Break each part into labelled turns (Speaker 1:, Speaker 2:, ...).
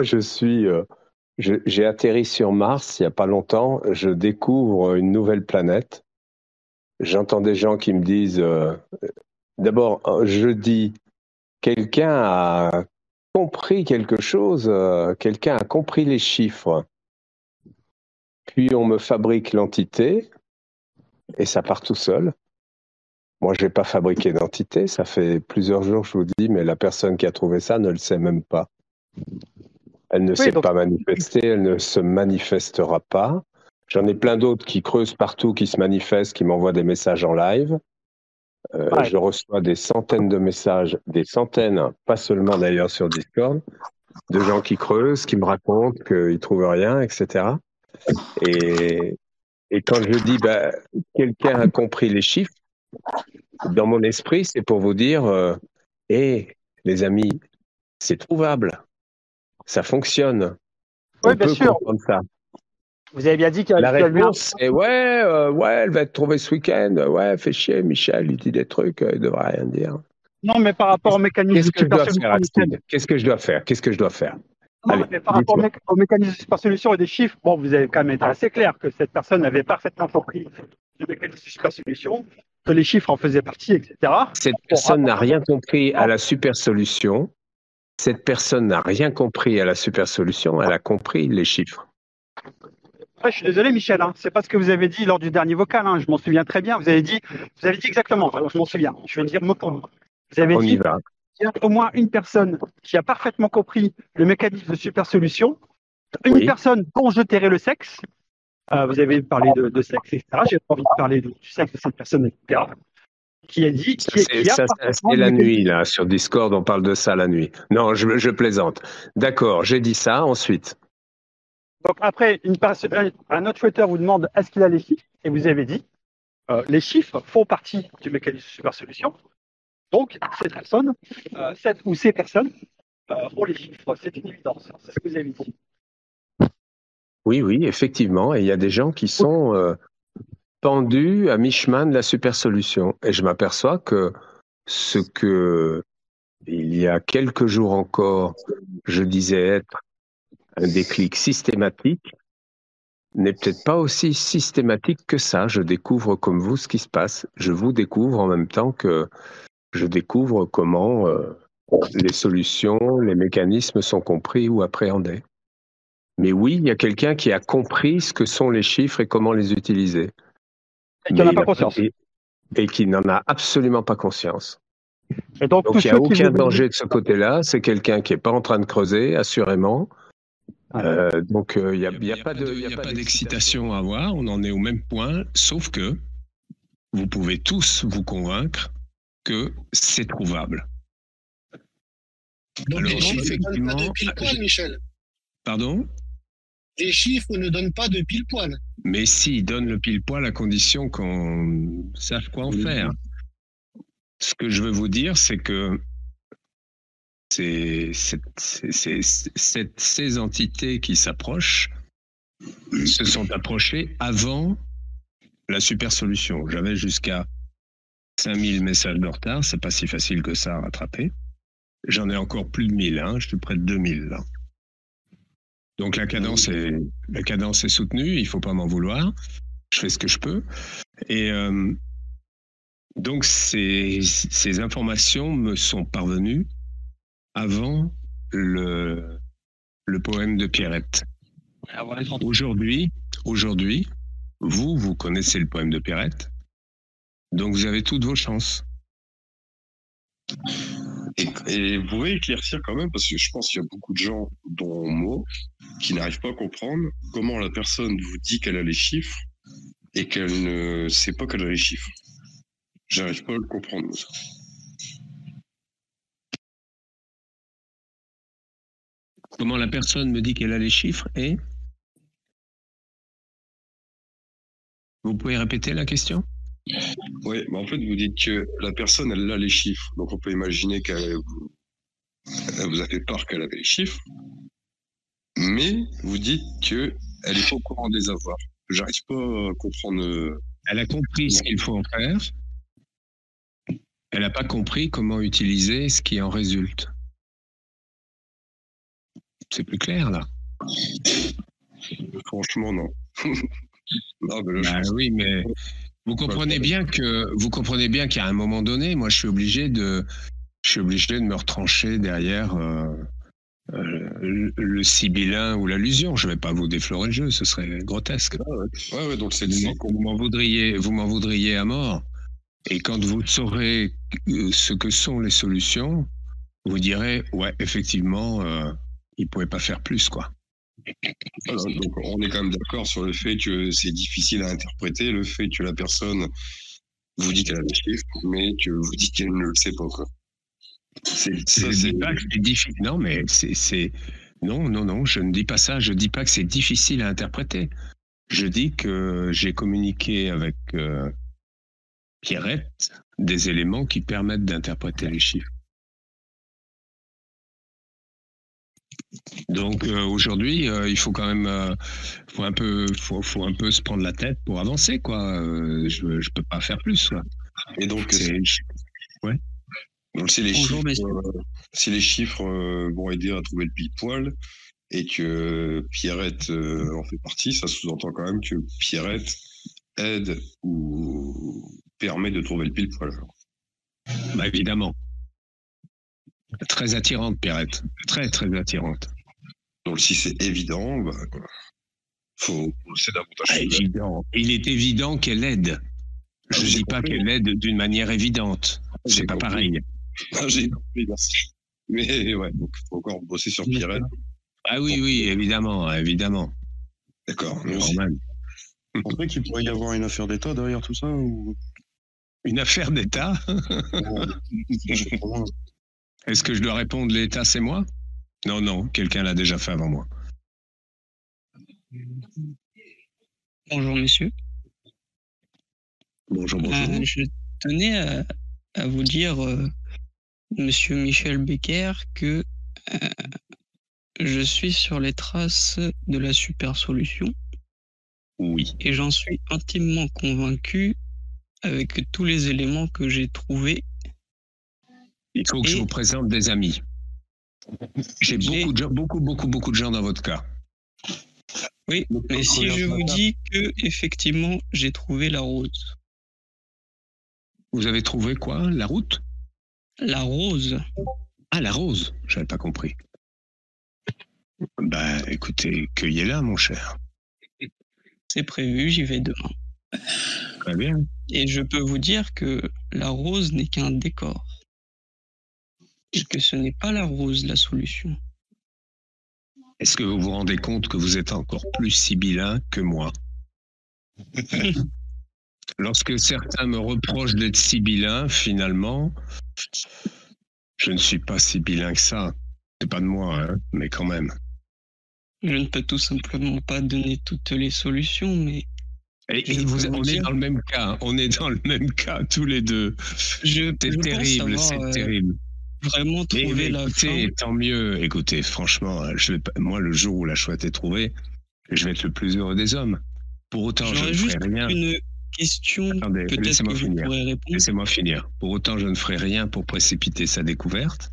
Speaker 1: Je suis, j'ai atterri sur Mars il n'y a pas longtemps. Je découvre une nouvelle planète. J'entends des gens qui me disent, d'abord, je dis, quelqu'un a compris quelque chose, quelqu'un a compris les chiffres. Puis on me fabrique l'entité et ça part tout seul. Moi, je n'ai pas fabriqué d'entité. Ça fait plusieurs jours que je vous dis, mais la personne qui a trouvé ça ne le sait même pas. Elle ne
Speaker 2: Oui,
Speaker 1: s'est
Speaker 2: donc,
Speaker 1: pas manifestée, elle ne se manifestera pas. J'en ai plein d'autres qui creusent partout, qui se manifestent, qui m'envoient des messages en live.
Speaker 2: pareil.
Speaker 1: Je reçois des centaines de messages, des centaines, pas seulement d'ailleurs sur Discord, de gens qui creusent, qui me racontent qu'ils trouvent rien, etc. Et, et quand je dis, bah, quelqu'un a compris les chiffres, dans mon esprit, c'est pour vous dire, hé, les amis, c'est trouvable, ça fonctionne,
Speaker 2: Oui,
Speaker 1: on
Speaker 2: bien
Speaker 1: peut
Speaker 2: sûr.
Speaker 1: comprendre ça.
Speaker 2: Vous avez bien dit qu'il
Speaker 1: La
Speaker 2: y a eu un.
Speaker 1: réponse est ouais, ouais, elle va être trouvée ce week-end. Ouais, fait chier, Michel, il dit des trucs, il devrait rien dire.
Speaker 2: Non, mais par rapport au mécanisme
Speaker 1: Qu'est-ce
Speaker 2: de
Speaker 1: que je
Speaker 2: super
Speaker 1: dois faire,
Speaker 2: solution, Michel.
Speaker 1: Astrid? Qu'est-ce que je dois faire? Qu'est-ce que je dois faire?
Speaker 2: Non,
Speaker 1: Allez,
Speaker 2: mais par rapport
Speaker 1: dites-moi.
Speaker 2: au mécanisme de super solution et des chiffres, bon, vous avez quand même été assez clair que cette personne avait parfaitement compris le mécanisme de super solution, que les chiffres en faisaient partie, etc.
Speaker 1: Cette
Speaker 2: Bon,
Speaker 1: personne n'a rien compris à la super solution. Cette personne n'a rien compris à la super solution. Elle a compris les chiffres.
Speaker 2: après, je suis désolé, Michel, hein, c'est pas ce que vous avez dit lors du dernier vocal, hein, je m'en souviens très bien. Vous avez dit exactement, alors, je m'en souviens, je vais dire mot pour mot. Vous avez
Speaker 1: On y
Speaker 2: dit
Speaker 1: va.
Speaker 2: qu'il y a au moins une personne qui a parfaitement compris le mécanisme de super solution, une
Speaker 1: Oui.
Speaker 2: personne dont je tairai le sexe. Vous avez parlé de sexe, etc. J'ai pas envie de parler du sexe de cette personne, etc. Qui a dit, qui a parfaitement
Speaker 1: C'est
Speaker 2: le
Speaker 1: la
Speaker 2: mécanisme.
Speaker 1: nuit, là. Sur Discord, on parle de ça la nuit. Non, je plaisante. D'accord, j'ai dit ça. Ensuite,
Speaker 2: Donc après, un autre Twitter vous demande est-ce qu'il a les chiffres et vous avez dit les chiffres font partie du mécanisme de super solution. Donc cette personne, cette ou ces personnes ont les chiffres, c'est une évidence. C'est ce que vous avez dit.
Speaker 1: oui, oui, effectivement. Et il y a des gens qui sont pendu à mi-chemin de la super solution. Et je m'aperçois que ce que, il y a quelques jours encore, je disais être un déclic systématique, n'est peut-être pas aussi systématique que ça. Je découvre comme vous ce qui se passe. Je vous découvre en même temps que je découvre comment les solutions, les mécanismes sont compris ou appréhendés. Mais oui, il y a quelqu'un qui a compris ce que sont les chiffres et comment les utiliser.
Speaker 2: Et qui n'en
Speaker 1: Mais
Speaker 2: a pas conscience.
Speaker 1: et qui n'en a absolument pas conscience.
Speaker 2: Et donc tous
Speaker 1: Donc il n'y a
Speaker 2: ceux qui vous
Speaker 1: aucun
Speaker 2: disent
Speaker 1: danger de ce côté-là. C'est quelqu'un qui n'est pas en train de creuser, assurément.
Speaker 2: ouais.
Speaker 1: Donc il y a pas de, y a pas d'excitation à avoir. On en est au même point, sauf que vous pouvez tous vous convaincre que c'est trouvable.
Speaker 3: Donc
Speaker 1: Alors,
Speaker 3: les chiffres ne donnent pas
Speaker 1: effectivement,
Speaker 3: de pile poil, Michel.
Speaker 1: pardon?
Speaker 3: Les chiffres ne donnent pas de pile poil.
Speaker 1: Mais si, ils donnent le pile poil à condition qu'on sache quoi en faire. Ce que je veux vous dire, c'est que ces entités qui s'approchent se sont approchées avant la super solution. J'avais jusqu'à 5000 messages de retard, c'est pas si facile que ça à rattraper. J'en ai encore plus de 1000, hein, je suis près de 2000 là. Donc la cadence est soutenue, il faut pas m'en vouloir. Je fais ce que je peux. Et donc ces informations me sont parvenues avant le poème de Pierrette. Aujourd'hui, vous connaissez le poème de Pierrette, donc vous avez toutes vos chances.
Speaker 4: Et vous pouvez éclaircir quand même, parce que je pense qu'il y a beaucoup de gens, dont moi, qui n'arrivent pas à comprendre comment la personne vous dit qu'elle a les chiffres et qu'elle ne sait pas qu'elle a les chiffres. J'arrive pas à le comprendre, ça.
Speaker 1: Comment la personne me dit qu'elle a les chiffres et vous pouvez répéter la question?
Speaker 4: Ouais, mais en fait, vous dites que la personne, elle a les chiffres. Donc, on peut imaginer qu'elle vous a fait part qu'elle avait les chiffres. Mais vous dites qu'elle est pas au courant de les avoir. J'arrive pas à comprendre.
Speaker 1: Elle a compris ce qu'il faut en faire. Elle n'a pas compris comment utiliser ce qui en résulte. C'est plus clair, là.
Speaker 4: Franchement, non. Non, mais là,
Speaker 1: Bah oui, mais vous comprenez bien qu'à un moment donné, moi, je suis obligé de me retrancher derrière le sibyllin ou l'allusion. Je vais pas vous déflorer le jeu, ce serait grotesque.
Speaker 4: ouais, donc c'est
Speaker 1: Vous m'en voudriez à mort. Et quand vous saurez ce que sont les solutions, vous direz, ouais, effectivement, il pouvait pas faire plus, quoi.
Speaker 4: voilà, donc on est quand même d'accord sur le fait que c'est difficile à interpréter, le fait que la personne vous dit qu'elle a des chiffres, mais que vous dites qu'elle ne le sait pas, quoi.
Speaker 1: Je dis pas que c'est difficile. Non, mais non, je ne dis pas ça. Je dis pas que c'est difficile à interpréter. Je dis que j'ai communiqué avec Pierrette des éléments qui permettent d'interpréter les chiffres. Donc aujourd'hui, il faut quand même, faut un peu se prendre la tête pour avancer, quoi. Je peux pas faire plus, quoi.
Speaker 4: Et donc,
Speaker 1: ouais.
Speaker 4: Donc si les chiffres vont aider à trouver le pile-poil et que Pierrette en fait partie, ça sous-entend quand même que Pierrette aide ou permet de trouver le pile-poil.
Speaker 1: Bah évidemment. Très attirante, Pierrette. Très, très attirante.
Speaker 4: Donc si c'est évident, c'est davantage.
Speaker 1: Évident. Il est évident qu'elle aide. Je ne dis pas qu'elle aide d'une manière évidente. C'est pas pareil.
Speaker 4: J'ai compris, merci. Mais ouais, donc il faut encore bosser sur Pierrette.
Speaker 1: Ah oui, évidemment.
Speaker 4: D'accord.
Speaker 1: Normal.
Speaker 5: Vous pensez qu'il pourrait y avoir une affaire d'État derrière tout ça ou...
Speaker 1: Une affaire d'État? Est-ce que je dois répondre l'État, c'est moi? Non, quelqu'un l'a déjà fait avant moi.
Speaker 6: Bonjour, monsieur.
Speaker 1: Bonjour.
Speaker 6: Je tenais à vous dire, monsieur Michel Becker, que je suis sur les traces de la super solution.
Speaker 1: Oui.
Speaker 6: Et j'en suis intimement convaincu avec tous les éléments que j'ai trouvés.
Speaker 1: Il faut que je vous présente des amis. J'ai beaucoup de gens dans votre cas.
Speaker 6: Oui, mais si je vous dis que effectivement j'ai trouvé la route.
Speaker 1: Vous avez trouvé quoi? La route?
Speaker 6: La rose.
Speaker 1: Ah, la rose. J'avais pas compris. Bah, écoutez, cueillez-la, mon cher.
Speaker 6: C'est prévu, j'y vais demain.
Speaker 1: Très bien.
Speaker 6: Et je peux vous dire que la rose n'est qu'un décor. Et que ce n'est pas la rose la solution.
Speaker 1: Est-ce que vous vous rendez compte que vous êtes encore plus sibyllin que moi? Lorsque certains me reprochent d'être sibyllin, finalement, je ne suis pas sibyllin que ça. C'est pas de moi, hein, mais quand même.
Speaker 6: Je ne peux tout simplement pas donner toutes les solutions, mais...
Speaker 1: on est dans le même cas. On est dans le même cas, tous les deux. C'est terrible, c'est terrible.
Speaker 6: Vraiment trouver la fin.
Speaker 1: Tant mieux. Écoutez, franchement, moi, le jour où la chouette est trouvée, je vais être le plus heureux des hommes. Pour autant, je ne ferai rien.
Speaker 6: Une question, peut-être que vous pourrez répondre.
Speaker 1: Laissez-moi finir. Pour autant, je ne ferai rien pour précipiter sa découverte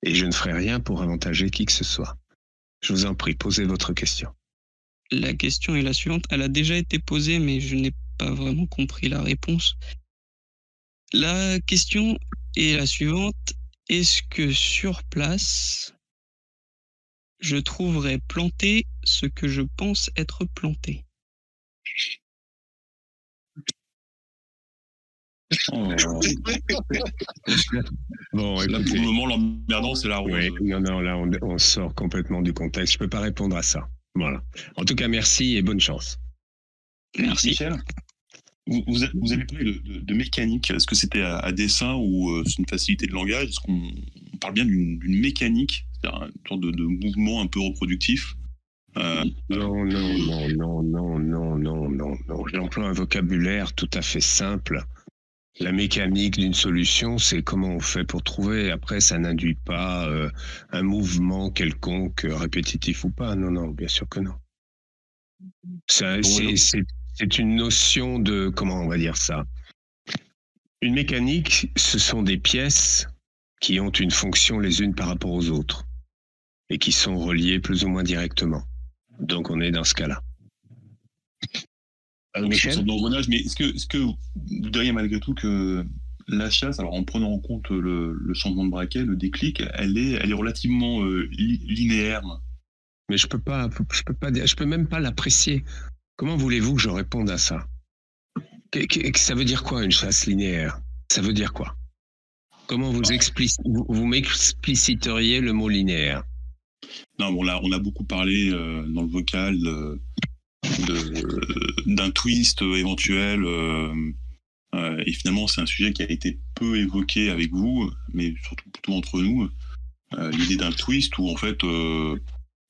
Speaker 1: et je ne ferai rien pour avantager qui que ce soit. Je vous en prie, posez votre question.
Speaker 6: La question est la suivante. Elle a déjà été posée, mais je n'ai pas vraiment compris la réponse. La question est la suivante. Est-ce que sur place, je trouverai planté ce que je pense être planté?
Speaker 1: Bon,
Speaker 5: là, pour le moment, l'emmerdant, c'est la rose.
Speaker 1: Oui, non, là, on sort complètement du contexte. Je ne peux pas répondre à ça. Voilà. En tout cas, merci et bonne chance.
Speaker 6: Merci.
Speaker 5: Michel, vous avez parlé de mécanique. Est-ce que c'était à dessein ou c'est une facilité de langage? Est-ce qu'on parle bien d'une mécanique, c'est-à-dire une sorte de mouvement un peu reproductif?
Speaker 1: Non. J'emploie un vocabulaire tout à fait simple. La mécanique d'une solution, c'est comment on fait pour trouver. Après, ça n'induit pas un mouvement quelconque, répétitif ou pas. Non, bien sûr que non. C'est une notion de, comment on va dire ça? Une mécanique, ce sont des pièces qui ont une fonction les unes par rapport aux autres. et qui sont reliés plus ou moins directement. Donc on est dans ce cas-là.
Speaker 5: Michel, sur l'engrenage, mais est-ce que vous diriez malgré tout que la chasse, alors en prenant en compte le changement de braquet, le déclic, elle est relativement linéaire?
Speaker 1: Mais je peux même pas l'apprécier. Comment voulez-vous que je réponde à ça? Ça veut dire quoi une chasse linéaire? Ça veut dire quoi? Comment vous m'expliciteriez le mot linéaire?
Speaker 5: Non, bon, là, on a beaucoup parlé dans le vocal d'un twist éventuel. Et finalement, c'est un sujet qui a été peu évoqué avec vous, mais surtout plutôt entre nous. L'idée d'un twist où, en fait, non,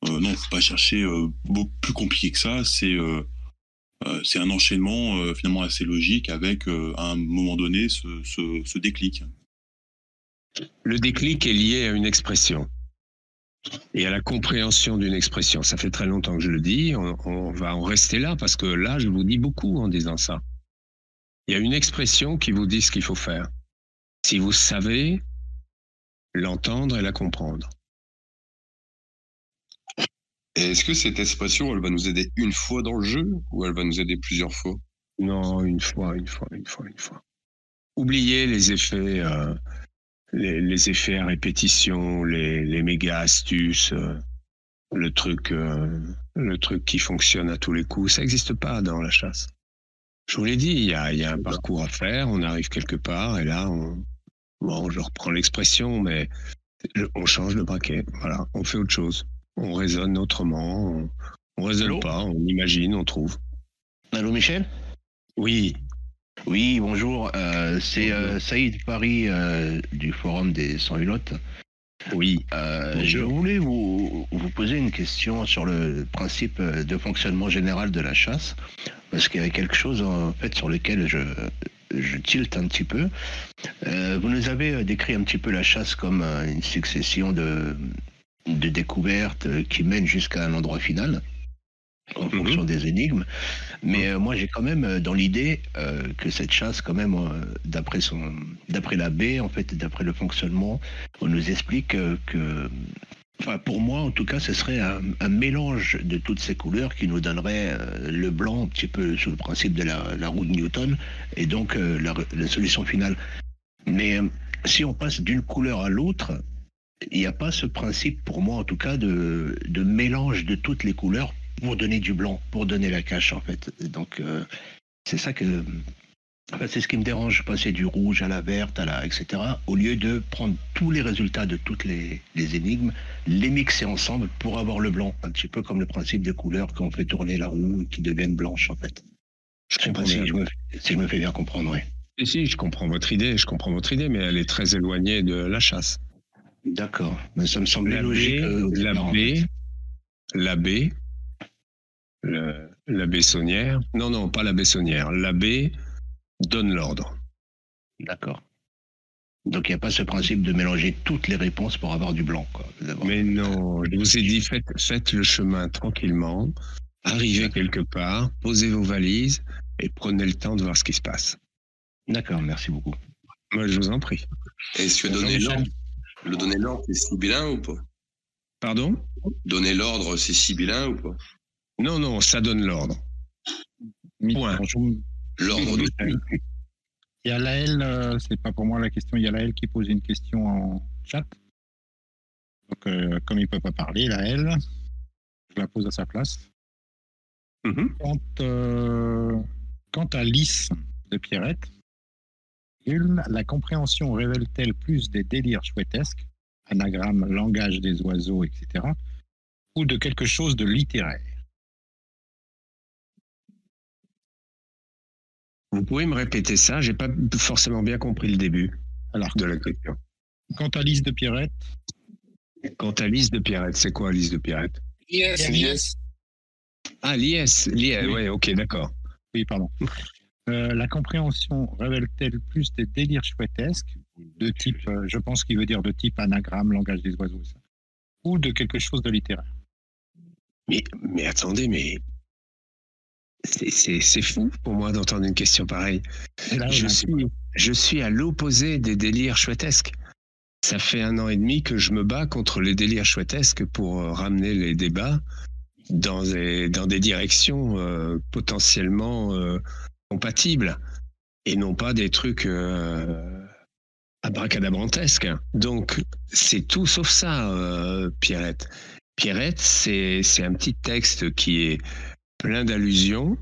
Speaker 5: il ne faut pas chercher beaucoup plus compliqué que ça. C'est un enchaînement finalement assez logique avec, à un moment donné, ce déclic.
Speaker 1: Le déclic est lié à une expression et à la compréhension d'une expression. Ça fait très longtemps que je le dis, on va en rester là parce que là, je vous dis beaucoup en disant ça. Il y a une expression qui vous dit ce qu'il faut faire. Si vous savez l'entendre et la comprendre.
Speaker 4: Et est-ce que cette expression, elle va nous aider une fois dans le jeu ou elle va nous aider plusieurs fois?
Speaker 1: Non, une fois. Oubliez les effets, les effets à répétition, les méga astuces, le truc qui fonctionne à tous les coups. Ça n'existe pas dans la chasse. Je vous l'ai dit, il y a un parcours à faire, on arrive quelque part et là, je reprends l'expression, mais on change de braquet. Voilà, on fait autre chose. On raisonne autrement, on raisonne pas, on imagine, on trouve.
Speaker 7: Allô Michel?
Speaker 1: Oui.
Speaker 7: Oui, bonjour. C'est Saïd Paris du Forum des Sans-Hulottes.
Speaker 1: Oui.
Speaker 7: Je voulais vous poser une question sur le principe de fonctionnement général de la chasse, parce qu'il y a quelque chose en fait sur lequel je tilte un petit peu. Vous nous avez décrit un petit peu la chasse comme une succession de découvertes qui mènent jusqu'à un endroit final en fonction des énigmes. Mais moi, j'ai quand même dans l'idée que cette chasse, quand même, d'après la baie, en fait, d'après le fonctionnement, on nous explique que, enfin, pour moi, en tout cas, ce serait un mélange de toutes ces couleurs qui nous donnerait le blanc, un petit peu sous le principe de la roue de Newton, et donc la solution finale. Mais si on passe d'une couleur à l'autre, il n'y a pas ce principe, pour moi en tout cas, de mélange de toutes les couleurs pour donner du blanc, pour donner la cache en fait. Donc c'est ça que... Enfin, c'est ce qui me dérange, passer du rouge à la verte, etc. Au lieu de prendre tous les résultats de toutes les énigmes, les mixer ensemble pour avoir le blanc. Un petit peu comme le principe des couleurs qu'on fait tourner la roue et qui deviennent blanches en fait. Je sais pas si je me fais bien comprendre, oui.
Speaker 1: Et si, je comprends votre idée, mais elle est très éloignée de la chasse.
Speaker 7: D'accord, mais ça me semblait logique.
Speaker 1: La baissonnière. Non, pas la baissonnière. La baie donne l'ordre.
Speaker 7: D'accord. Donc il n'y a pas ce principe de mélanger toutes les réponses pour avoir du blanc, quoi.
Speaker 1: Mais non, je vous ai dit, faites le chemin tranquillement, arrivez quelque part, posez vos valises et prenez le temps de voir ce qui se passe.
Speaker 7: D'accord, merci beaucoup.
Speaker 1: Moi, je vous en prie.
Speaker 4: Est-ce que donner l'ordre, c'est sibyllin ou pas?
Speaker 1: Pardon?
Speaker 4: Donner l'ordre, c'est sibyllin ou pas?
Speaker 1: Non, ça donne l'ordre. Point.
Speaker 4: L'ordre de...
Speaker 8: Il y a Laël, c'est pas pour moi la question, il y a Laël qui pose une question en chat. Donc, comme il ne peut pas parler, Laël, je la pose à sa place. Quant à Lys de Pierrette, la compréhension révèle-t-elle plus des délires chouettesques, anagramme, langage des oiseaux, etc., ou de quelque chose de littéraire?
Speaker 1: Vous pouvez me répéter ça? J'ai pas forcément bien compris le début de la question.
Speaker 8: Quant à Lys de Pierrette.
Speaker 1: C'est quoi Lys de Pierrette?
Speaker 3: Lies.
Speaker 1: Ah, Lies,
Speaker 8: Oui.
Speaker 1: Ouais, ok, d'accord.
Speaker 8: Oui, pardon. La compréhension révèle-t-elle plus des délires chouettesques, de type, je pense qu'il veut dire de type anagramme, langage des oiseaux, ça, ou de quelque chose de littéraire?
Speaker 1: Mais attendez, mais c'est fou pour moi d'entendre une question pareille.
Speaker 8: Là,
Speaker 1: je suis à l'opposé des délires chouettesques. Ça fait 1 an et demi que je me bats contre les délires chouettesques pour ramener les débats dans des directions potentiellement compatibles et non pas des trucs abracadabrantesques. Donc, c'est tout sauf ça, Pierrette. Pierrette, c'est un petit texte qui est plein d'allusions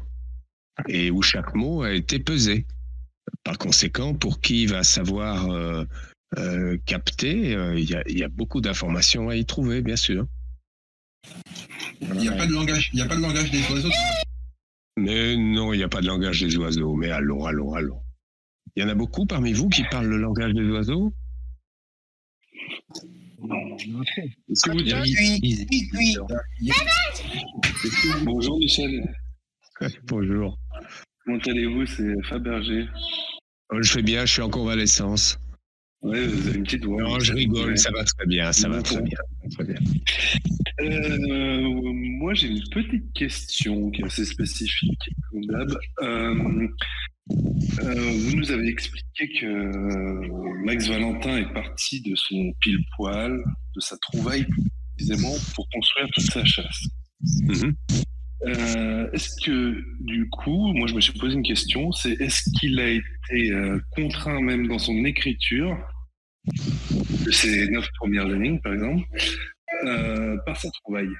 Speaker 1: et où chaque mot a été pesé. Par conséquent, pour qui va savoir capter, il y a beaucoup d'informations à y trouver, bien sûr.
Speaker 4: Il n'y a pas de langage des oiseaux.
Speaker 1: Mais non, il n'y a pas de langage des oiseaux. Mais allons. Il y en a beaucoup parmi vous qui parlent le langage des oiseaux?
Speaker 4: Est-ce que vous diriez... Bonjour Michel.
Speaker 1: Bonjour.
Speaker 4: Comment allez-vous? C'est Fabergé.
Speaker 1: Je fais bien, je suis en convalescence.
Speaker 4: Ouais, vous avez une petite voix.
Speaker 1: Non, je rigole, ça va très bien, ça va très bien.
Speaker 4: Moi, j'ai une petite question qui est assez spécifique, comme d'hab. Vous nous avez expliqué que Max Valentin est parti de son pile-poil, de sa trouvaille précisément, pour construire toute sa chasse.
Speaker 1: Mhm.
Speaker 4: Est-ce que, du coup, moi je me suis posé une question, c'est est-ce qu'il a été contraint même dans son écriture de ces 9 premières énigmes, par exemple, par sa trouvaille?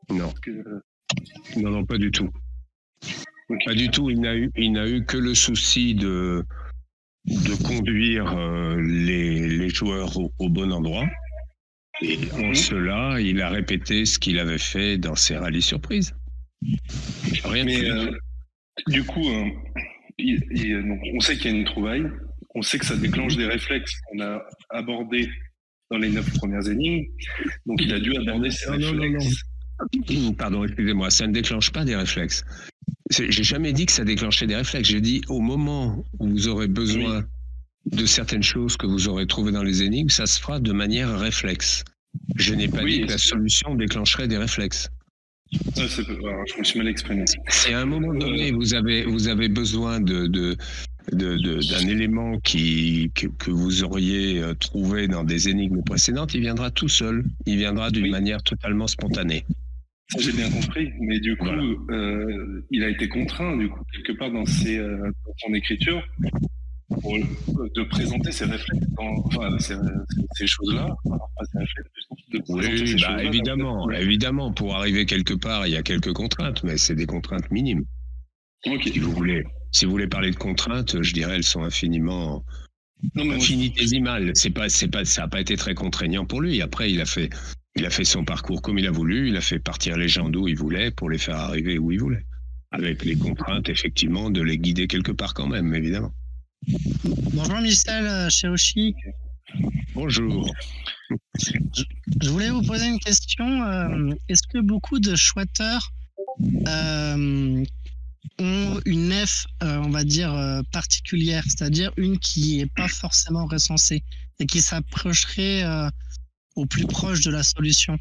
Speaker 1: Non.
Speaker 4: Que...
Speaker 1: Non, pas du tout.
Speaker 4: Okay.
Speaker 1: Pas du tout. Il n'a eu que le souci de conduire les joueurs au bon endroit. Et en cela, il a répété ce qu'il avait fait dans ses rallyes surprises. Rien de plus.
Speaker 4: Du coup, donc, on sait qu'il y a une trouvaille, on sait que ça déclenche des réflexes qu'on a abordés dans les 9 premières énigmes, donc il a dû aborder ces réflexes.
Speaker 1: Non. Pardon, excusez-moi, ça ne déclenche pas des réflexes. J'ai jamais dit que ça déclenchait des réflexes, j'ai dit au moment où vous aurez besoin de certaines choses que vous aurez trouvées dans les énigmes, ça se fera de manière réflexe. Je n'ai pas dit que la solution déclencherait des réflexes.
Speaker 4: Je me suis mal exprimé.
Speaker 1: Si à un moment donné vous avez besoin d'un élément que vous auriez trouvé dans des énigmes précédentes, il viendra tout seul. Il viendra d'une manière totalement spontanée.
Speaker 4: Ça, j'ai bien compris, mais du coup, voilà. Il a été contraint, du coup, quelque part dans son écriture, de présenter ses réflexes, ces choses-là.
Speaker 1: Oui, évidemment, pour arriver quelque part, il y a quelques contraintes, mais c'est des contraintes minimes.
Speaker 4: Okay.
Speaker 1: Si vous voulez parler de contraintes, je dirais elles sont infinitésimales. Ça n'a pas été très contraignant pour lui. Après, il a fait son parcours comme il a voulu, il a fait partir les gens d'où il voulait pour les faire arriver où il voulait. Avec les contraintes, effectivement, de les guider quelque part quand même, évidemment.
Speaker 9: Bonjour Michel, chez Oshi.
Speaker 1: Bonjour.
Speaker 9: Je voulais vous poser une question. Est-ce que beaucoup de chouetteurs ont une nef, on va dire, particulière, c'est-à-dire une qui n'est pas forcément recensée et qui s'approcherait au plus proche de la solution?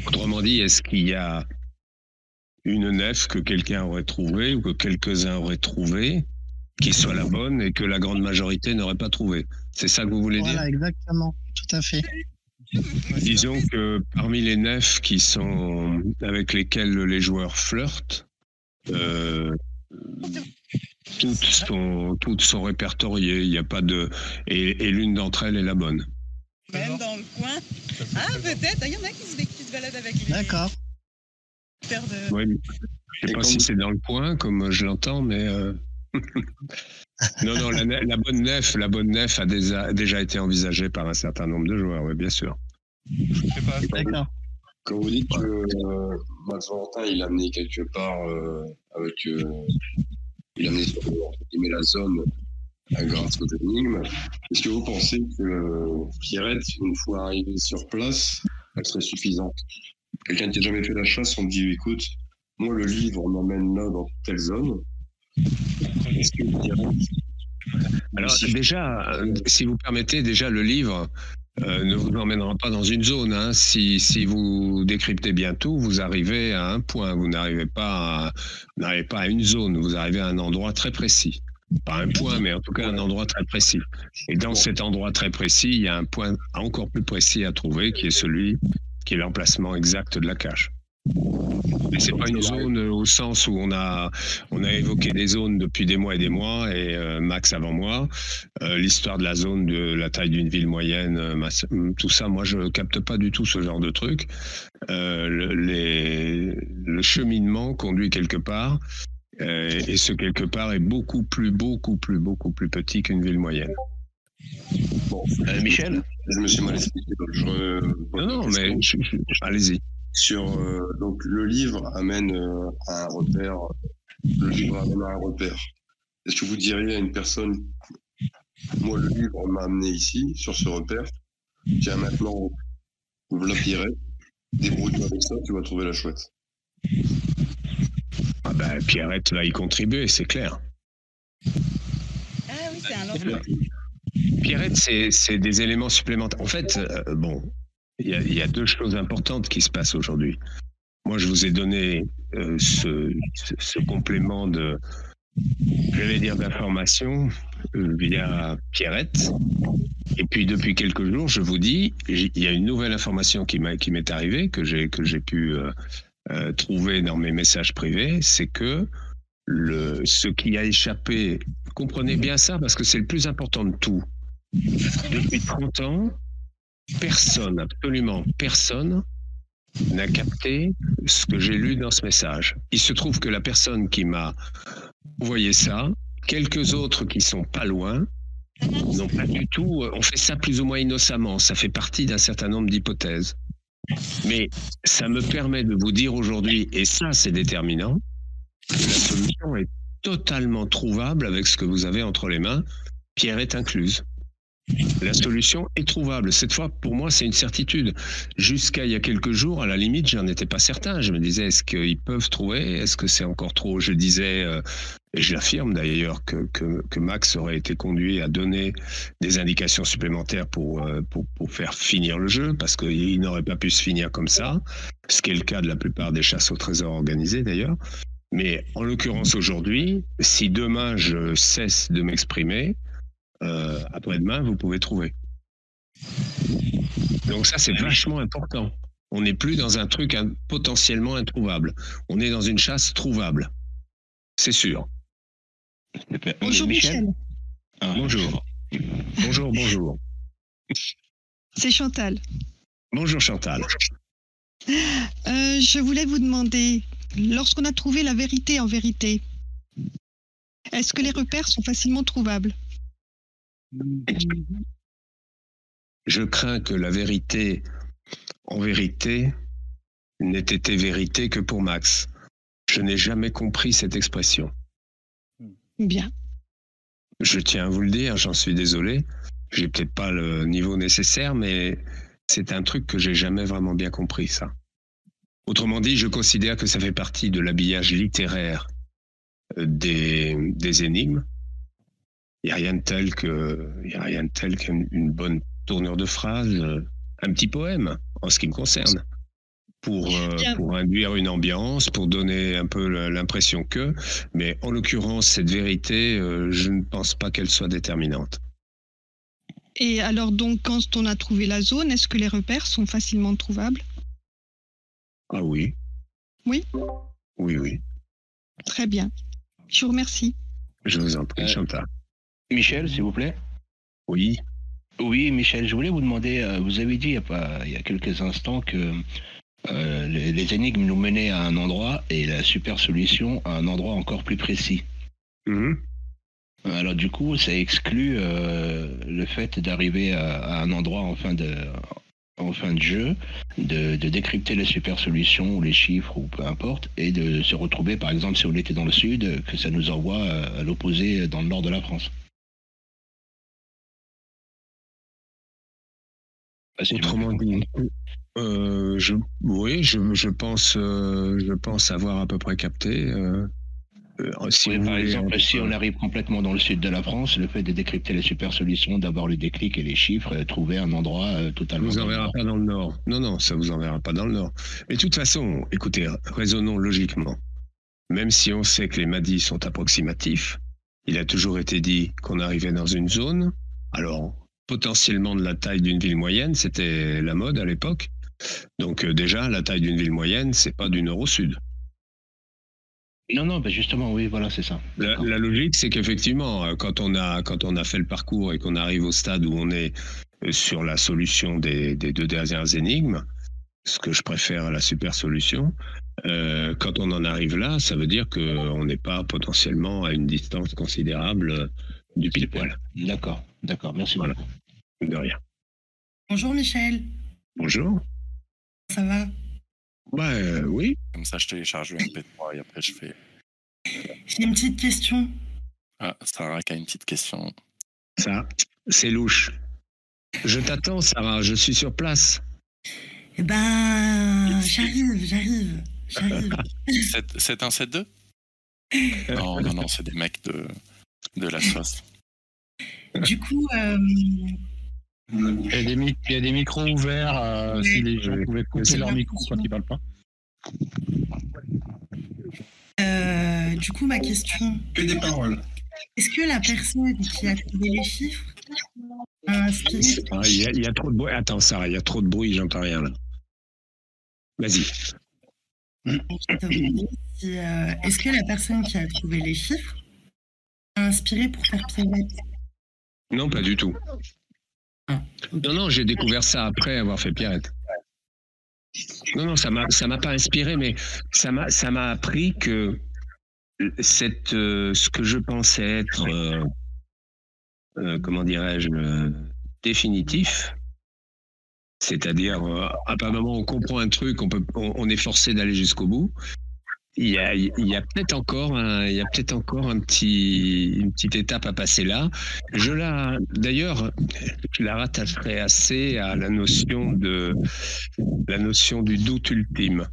Speaker 1: Autrement dit, est-ce qu'il y a une nef que quelqu'un aurait trouvée ou que quelques-uns auraient trouvée qui soit la bonne et que la grande majorité n'aurait pas trouvée? C'est ça que vous voulez dire?
Speaker 9: Voilà, exactement, tout à fait.
Speaker 1: Disons que parmi les nefs avec lesquelles les joueurs flirtent, toutes sont répertoriées. Il n'y a pas de et l'une d'entre elles est la bonne.
Speaker 10: Même dans le coin. Ah, peut-être. Il y en a qui se baladent avec les.
Speaker 9: D'accord.
Speaker 1: Oui, je ne sais pas si c'est dans le coin, comme je l'entends, mais non, la bonne nef a déjà été envisagée par un certain nombre de joueurs, oui, bien sûr.
Speaker 9: D'accord.
Speaker 4: Quand vous dites que Max Valentin, il a amené quelque part il a amené sur la zone grâce aux énigmes, est-ce que vous pensez que Pierrette, une fois arrivée sur place, elle serait suffisante? Quelqu'un qui n'a jamais fait la chasse, on me dit écoute, moi le livre m'emmène là dans telle zone. Est-ce que Pierrette...
Speaker 1: Alors déjà, si vous permettez, le livre ne vous emmènera pas dans une zone. Hein. Si vous décryptez bien tout, vous arrivez à un point. Vous n'arrivez pas à une zone. Vous arrivez à un endroit très précis. Pas un point, mais en tout cas un endroit très précis. Et dans cet endroit très précis, il y a un point encore plus précis à trouver, qui est l'emplacement exact de la cache. Mais c'est pas une zone au sens où on a évoqué des zones depuis des mois et des mois, et Max avant moi. L'histoire de la zone de la taille d'une ville moyenne, tout ça, moi je capte pas du tout ce genre de truc. Le cheminement conduit quelque part, et ce quelque part est beaucoup plus petit qu'une ville moyenne.
Speaker 7: Bon, Michel,
Speaker 4: je me suis mal expliqué.
Speaker 1: Non, mais allez-y.
Speaker 4: Sur donc le livre amène à un repère. Le livre amène à un repère. Est-ce que vous diriez à une personne, moi le livre m'a amené ici sur ce repère. Tiens maintenant, ouvre la Pierrette, débrouille-toi avec ça, tu vas trouver la chouette.
Speaker 1: Ah ben, Pierrette va y contribuer, c'est clair.
Speaker 10: Ah oui, c'est un lance.
Speaker 1: Pierrette, c'est des éléments supplémentaires. En fait, bon, il y a deux choses importantes qui se passent aujourd'hui. Moi, je vous ai donné ce complément d'information via Pierrette. Et puis, depuis quelques jours, je vous dis, il y a une nouvelle information qui m'est arrivée, que j'ai pu trouver dans mes messages privés, c'est que ce qui a échappé, comprenez bien ça, parce que c'est le plus important de tout. Depuis 30 ans, personne, absolument personne, n'a capté ce que j'ai lu dans ce message. Il se trouve que la personne qui m'a envoyé ça, quelques autres qui sont pas loin, n'ont pas du tout. On fait ça plus ou moins innocemment. Ça fait partie d'un certain nombre d'hypothèses. Mais ça me permet de vous dire aujourd'hui, et ça c'est déterminant, que la solution est totalement trouvable avec ce que vous avez entre les mains, Pierrette incluse. La solution est trouvable. Cette fois, pour moi, c'est une certitude. Jusqu'à il y a quelques jours, à la limite, j'en étais pas certain. Je me disais, est-ce qu'ils peuvent trouver? Est-ce que c'est encore trop? Je disais, et je l'affirme d'ailleurs, que Max aurait été conduit à donner des indications supplémentaires pour faire finir le jeu, parce qu'il n'aurait pas pu se finir comme ça, ce qui est le cas de la plupart des chasses au trésor organisées d'ailleurs. Mais en l'occurrence aujourd'hui, si demain je cesse de m'exprimer, après-demain, vous pouvez trouver. Donc ça, c'est vachement important. On n'est plus dans un truc potentiellement introuvable. On est dans une chasse trouvable. C'est sûr.
Speaker 9: Bonjour Michel.
Speaker 1: Bonjour. Bonjour.
Speaker 11: C'est Chantal.
Speaker 1: Bonjour Chantal.
Speaker 11: Je voulais vous demander, lorsqu'on a trouvé la vérité en vérité, est-ce que les repères sont facilement trouvables ?
Speaker 1: Je crains que la vérité, en vérité, n'ait été vérité que pour Max. Je n'ai jamais compris cette expression.
Speaker 11: Bien.
Speaker 1: Je tiens à vous le dire, j'en suis désolé. J'ai peut-être pas le niveau nécessaire, mais c'est un truc que j'ai jamais vraiment bien compris, ça. Autrement dit, je considère que ça fait partie de l'habillage littéraire des énigmes. Il n'y a rien de tel qu'une bonne tournure de phrase, un petit poème, en ce qui me concerne, pour induire une ambiance, pour donner un peu l'impression que, mais en l'occurrence, cette vérité, je ne pense pas qu'elle soit déterminante.
Speaker 11: Et alors donc, quand on a trouvé la zone, est-ce que les repères sont facilement trouvables ?
Speaker 1: Ah oui.
Speaker 11: Oui ?
Speaker 1: Oui.
Speaker 11: Très bien. Je vous remercie.
Speaker 1: Je vous en prie, Chantal.
Speaker 7: Michel, s'il vous plaît.
Speaker 1: Oui.
Speaker 7: Oui, Michel, je voulais vous demander, vous avez dit il y a quelques instants que les énigmes nous menaient à un endroit et la super solution à un endroit encore plus précis.
Speaker 1: Mmh.
Speaker 7: Alors du coup, ça exclut le fait d'arriver à un endroit en fin de jeu, de décrypter la super solution ou les chiffres ou peu importe, et de se retrouver, par exemple, si on était dans le sud, que ça nous envoie à l'opposé dans le nord de la France.
Speaker 1: Autrement dit, je pense avoir à peu près capté.
Speaker 7: Par exemple, si on arrive complètement dans le sud de la France, le fait de décrypter les super solutions, d'avoir le déclic et les chiffres, trouver un endroit totalement...
Speaker 1: Vous enverra pas dans le nord. Non, ça vous enverra pas dans le nord. Mais de toute façon, écoutez, raisonnons logiquement. Même si on sait que les MADI sont approximatifs, Il a toujours été dit qu'on arrivait dans une zone, alors potentiellement de la taille d'une ville moyenne, c'était la mode à l'époque. Donc déjà, la taille d'une ville moyenne, c'est pas du nord au sud.
Speaker 7: Non, ben justement, oui, voilà, c'est ça.
Speaker 1: La logique, c'est qu'effectivement, quand on a fait le parcours et qu'on arrive au stade où on est sur la solution des 2 dernières énigmes, ce que je préfère à la super solution, quand on en arrive là, ça veut dire qu'on n'est pas potentiellement à une distance considérable du pile poil.
Speaker 7: D'accord, merci beaucoup.
Speaker 1: De rien.
Speaker 12: Bonjour Michel.
Speaker 1: Bonjour.
Speaker 12: Ça va?
Speaker 1: Oui.
Speaker 13: Comme ça, je télécharge le MP3 et après je fais.
Speaker 12: J'ai une petite question.
Speaker 13: Ah, Sarah qui a une petite question.
Speaker 1: Ça, c'est louche. Je t'attends, Sarah, je suis sur place.
Speaker 12: Eh ben, j'arrive.
Speaker 13: C'est un 7-2? Non, c'est des mecs de la sauce.
Speaker 12: Du coup,
Speaker 8: il y a des micros ouverts, si les gens pouvaient couper leur micro quand ils parlent pas.
Speaker 12: Du coup, ma question.
Speaker 4: Que des paroles.
Speaker 12: Est-ce que la personne qui a trouvé les chiffres a inspiré...
Speaker 1: Il y a trop de bruit. Attends, Sarah, il y a trop de bruit, j'entends rien là. Vas-y.
Speaker 12: Est-ce que la personne qui a trouvé les chiffres a inspiré pour faire Pierrette?
Speaker 1: Non, pas du tout. Non, j'ai découvert ça après avoir fait Pierrette. Non, ça m'a pas inspiré, mais ça m'a appris que ce que je pensais être, comment dirais-je, définitif, c'est-à-dire à un moment on comprend un truc, on est forcé d'aller jusqu'au bout. Il y a peut-être encore une petite étape à passer là. D'ailleurs, je la rattacherai assez à la notion du doute ultime.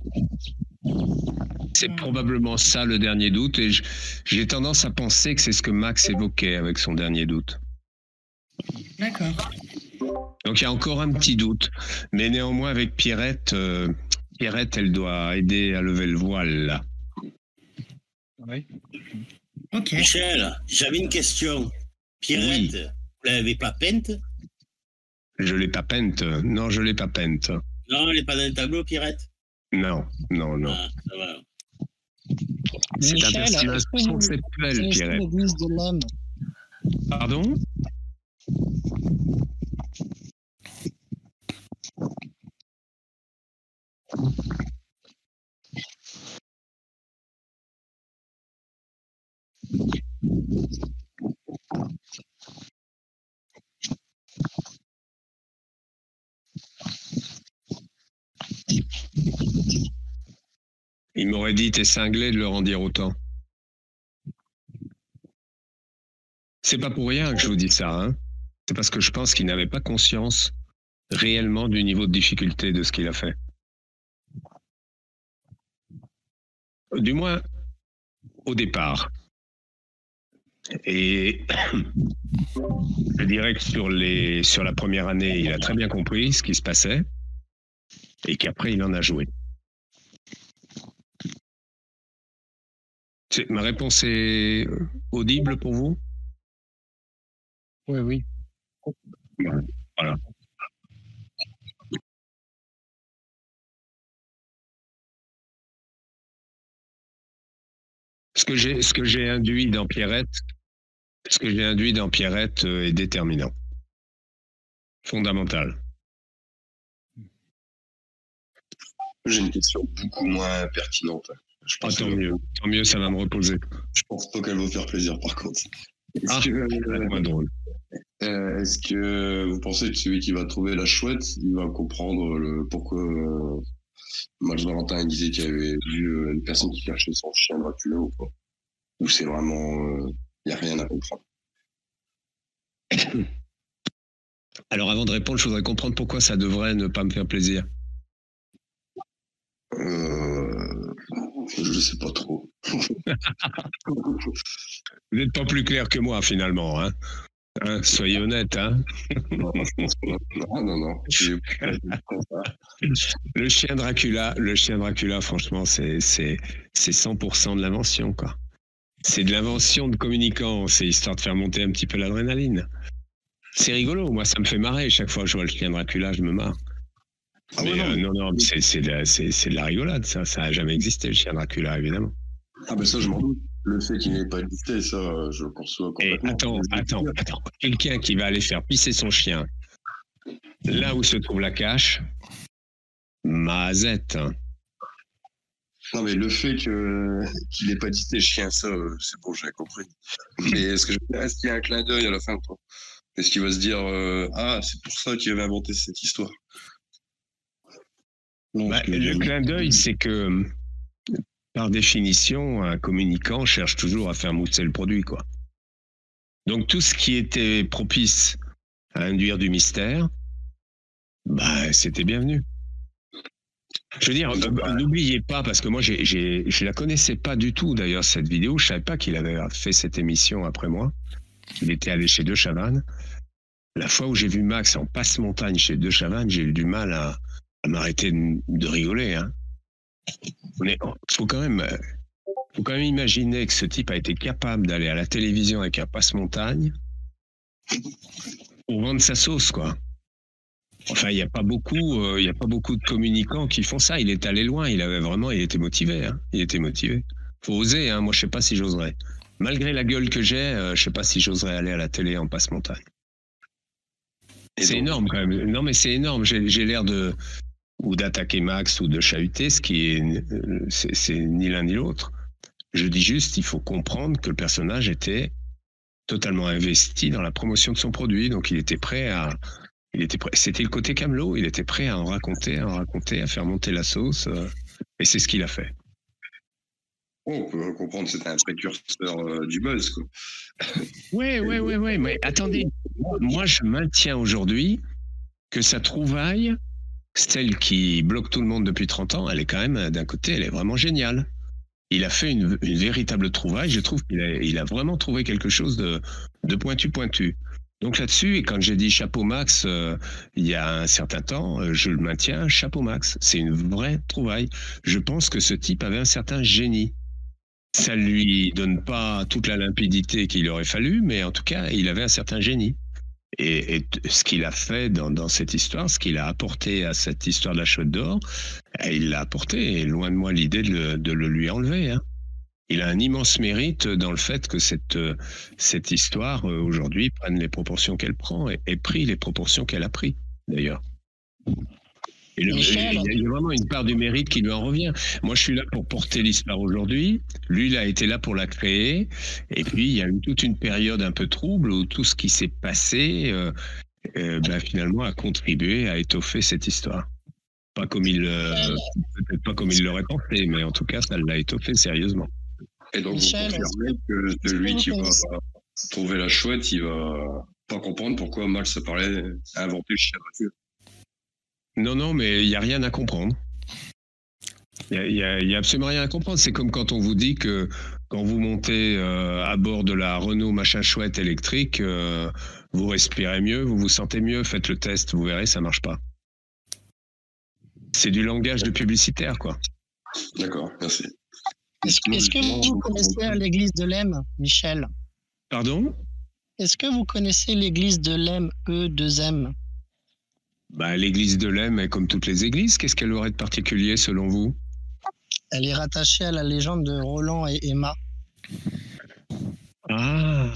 Speaker 1: C'est probablement ça le dernier doute, et j'ai tendance à penser que c'est ce que Max évoquait avec son dernier doute.
Speaker 12: D'accord.
Speaker 1: Donc il y a encore un petit doute, mais néanmoins avec Pierrette, elle doit aider à lever le voile là.
Speaker 2: Oui.
Speaker 12: Ok.
Speaker 14: Michel, j'avais une question. Pierrette, vous l'avez pas peinte?
Speaker 1: Je l'ai pas peinte. Non, je l'ai pas peinte.
Speaker 14: Non, elle n'est pas dans le tableau, Pierrette?
Speaker 1: Non.
Speaker 14: Ah, ça va.
Speaker 1: C'est un personnage conceptuel, Pierrette. Pardon? Il m'aurait dit t'es cinglé de leur en dire autant. C'est pas pour rien que je vous dis ça, hein. C'est parce que je pense qu'il n'avait pas conscience réellement du niveau de difficulté de ce qu'il a fait. Du moins, au départ. Et je dirais que sur la première année, il a très bien compris ce qui se passait et qu'après, il en a joué. Ma réponse est audible pour vous?
Speaker 8: Oui.
Speaker 1: Voilà. Ce que j'ai induit dans Pierrette est déterminant, fondamental.
Speaker 4: J'ai une question beaucoup moins pertinente.
Speaker 1: Tant mieux, ça va me reposer.
Speaker 4: Je pense pas qu'elle va vous faire plaisir, par contre.
Speaker 1: Moins drôle.
Speaker 4: Est-ce que vous pensez que celui qui va trouver la chouette, il va comprendre pourquoi Max Valentin disait qu'il avait vu une personne qui cherchait son chien Dracula ou pas? Ou c'est vraiment... il n'y a rien à comprendre?
Speaker 1: Alors avant de répondre, je voudrais comprendre pourquoi ça devrait ne pas me faire plaisir.
Speaker 4: Je sais pas trop.
Speaker 1: Vous n'êtes pas plus clair que moi finalement, hein, soyez honnête, hein.
Speaker 4: Non.
Speaker 1: Le chien Dracula, franchement, c'est 100% de l'invention, quoi. C'est de l'invention de communicants, c'est histoire de faire monter un petit peu l'adrénaline. C'est rigolo, moi ça me fait marrer, chaque fois que je vois le chien Dracula, je me marre.
Speaker 4: Ah
Speaker 1: Mais
Speaker 4: ouais, non,
Speaker 1: non, c'est de la rigolade, ça n'a jamais existé le chien Dracula, évidemment.
Speaker 4: Ah ben ça, je m'en doute. Le fait qu'il n'ait pas existé, ça, je le conçois
Speaker 1: Et
Speaker 4: complètement.
Speaker 1: attends. Quelqu'un qui va aller faire pisser son chien là où se trouve la cache, mazette. Hein.
Speaker 4: Non, mais le fait qu'il n'ait pas existé, le chien, ça, c'est bon, j'ai compris. Mais est-ce qu'il y a un clin d'œil à la fin, quoi? Est-ce qu'il va se dire ah, c'est pour ça qu'il avait inventé cette histoire?
Speaker 1: Non, le clin d'œil, c'est que par définition, un communicant cherche toujours à faire mousser le produit, quoi. Donc tout ce qui était propice à induire du mystère, c'était bienvenu. Je veux dire, n'oubliez pas, parce que moi, je la connaissais pas du tout, d'ailleurs, cette vidéo. Je savais pas qu'il avait fait cette émission après moi. Il était allé chez De Chavannes. La fois où j'ai vu Max en passe-montagne chez De Chavannes, j'ai eu du mal à m'arrêter de rigoler. Hein. Faut quand même imaginer que ce type a été capable d'aller à la télévision avec un passe-montagne pour vendre sa sauce, quoi. Enfin, il n'y a pas beaucoup de communicants qui font ça. Il est allé loin. Il était motivé. Hein. Il était motivé. Faut oser. Hein. Moi, je sais pas si j'oserais. Malgré la gueule que j'ai, je sais pas si j'oserais aller à la télé en passe-montagne. C'est énorme quand même. Non, mais c'est énorme. J'ai l'air d'attaquer Max ou de chahuter, ce qui est, c'est ni l'un ni l'autre. Je dis juste, il faut comprendre que le personnage était totalement investi dans la promotion de son produit. Donc, il était prêt. C'était le côté camelot, il était prêt à en raconter, à faire monter la sauce, et c'est ce qu'il a fait.
Speaker 4: On peut comprendre que c'était un précurseur du buzz, quoi.
Speaker 1: Ouais, mais attendez, moi je maintiens aujourd'hui que sa trouvaille, celle qui bloque tout le monde depuis 30 ans, elle est quand même, d'un côté, elle est vraiment géniale. Il a fait une véritable trouvaille, je trouve qu'il a vraiment trouvé quelque chose de pointu. Donc là-dessus, et quand j'ai dit chapeau Max il y a un certain temps, je le maintiens, chapeau Max. C'est une vraie trouvaille. Je pense que ce type avait un certain génie. Ça lui donne pas toute la limpidité qu'il aurait fallu, mais en tout cas, il avait un certain génie. Et ce qu'il a fait dans cette histoire, ce qu'il a apporté à cette histoire de la chouette d'or, il l'a apporté, et loin de moi l'idée de le lui enlever. Hein. Il a un immense mérite dans le fait que cette histoire, aujourd'hui, prenne les proportions qu'elle prend et pris les proportions qu'elle a pris, d'ailleurs. Et il y a vraiment une part du mérite qui lui en revient. Moi, je suis là pour porter l'histoire aujourd'hui. Lui, il a été là pour la créer. Et puis, il y a eu toute une période un peu trouble où tout ce qui s'est passé, finalement, a contribué à étoffer cette histoire. Peut-être pas comme il l'aurait pensé, mais en tout cas, ça l'a étoffé sérieusement.
Speaker 4: Et donc, vous confirmez que celui qui va trouver la chouette, il va pas comprendre pourquoi Max a inventé le chien Dracula.
Speaker 1: Non, mais il n'y a rien à comprendre. Il y a absolument rien à comprendre. C'est comme quand on vous dit que quand vous montez à bord de la Renault machin chouette électrique, vous respirez mieux, vous vous sentez mieux, faites le test, vous verrez, ça marche pas. C'est du langage de publicitaire, quoi.
Speaker 4: D'accord, merci.
Speaker 9: Est-ce que vous connaissez l'église de Lem, Michel?
Speaker 1: Pardon?
Speaker 9: Est-ce que vous connaissez l'église de Lem, E2M?
Speaker 1: L'église de Lem est comme toutes les églises. Qu'est-ce qu'elle aurait de particulier selon vous?
Speaker 9: Elle est rattachée à la légende de Roland et Emma.
Speaker 1: Ah,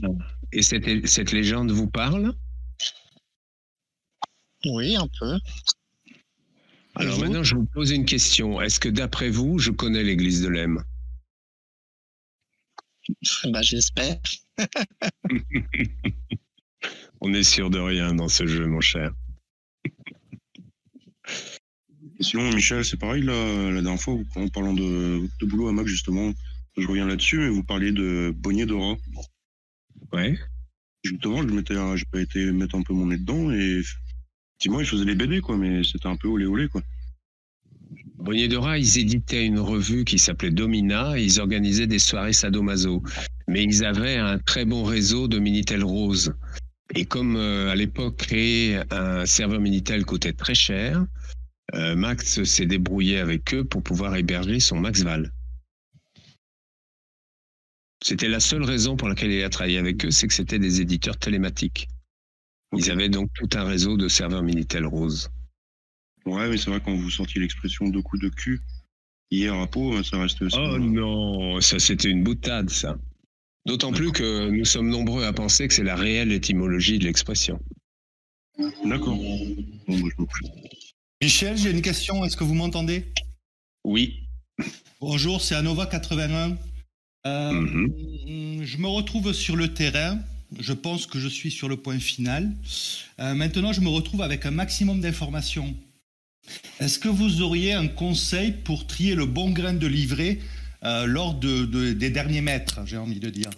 Speaker 1: et cette légende vous parle?
Speaker 9: Oui, un peu.
Speaker 1: Alors maintenant, je vous pose une question. Est-ce que d'après vous, je connais l'église de Lem?
Speaker 9: J'espère.
Speaker 1: On est sûr de rien dans ce jeu, mon cher.
Speaker 5: Sinon, Michel, c'est pareil, la dernière fois, en parlant de boulot à Mac, justement, je reviens là-dessus, mais vous parliez de Bonnier Dora.
Speaker 1: Ouais.
Speaker 5: Justement, j'ai pas été mettre un peu mon nez dedans, et effectivement, ils faisaient les BD, quoi, mais c'était un peu olé, quoi.
Speaker 1: Bonnier Dora, ils éditaient une revue qui s'appelait Domina, et ils organisaient des soirées sadomaso. Mais ils avaient un très bon réseau de Minitel Rose. Et comme à l'époque, créer un serveur Minitel coûtait très cher, Max s'est débrouillé avec eux pour pouvoir héberger son Maxval. C'était la seule raison pour laquelle il a travaillé avec eux, c'est que c'était des éditeurs télématiques. Ils avaient donc tout un réseau de serveurs Minitel Rose.
Speaker 5: Ouais, mais c'est vrai, quand vous sortiez l'expression 2 coups de cul, hier à Pau, ça reste...
Speaker 1: Oh non, ça c'était une boutade, ça. D'autant plus que nous sommes nombreux à penser que c'est la réelle étymologie de l'expression.
Speaker 5: D'accord. Bon, moi, je m'en fous.
Speaker 15: Michel, j'ai une question, est-ce que vous m'entendez?
Speaker 1: Oui.
Speaker 15: Bonjour, c'est Anova81. Je me retrouve sur le terrain, je pense que je suis sur le point final. Maintenant, je me retrouve avec un maximum d'informations. Est-ce que vous auriez un conseil pour trier le bon grain de livret lors des derniers mètres, j'ai envie de dire?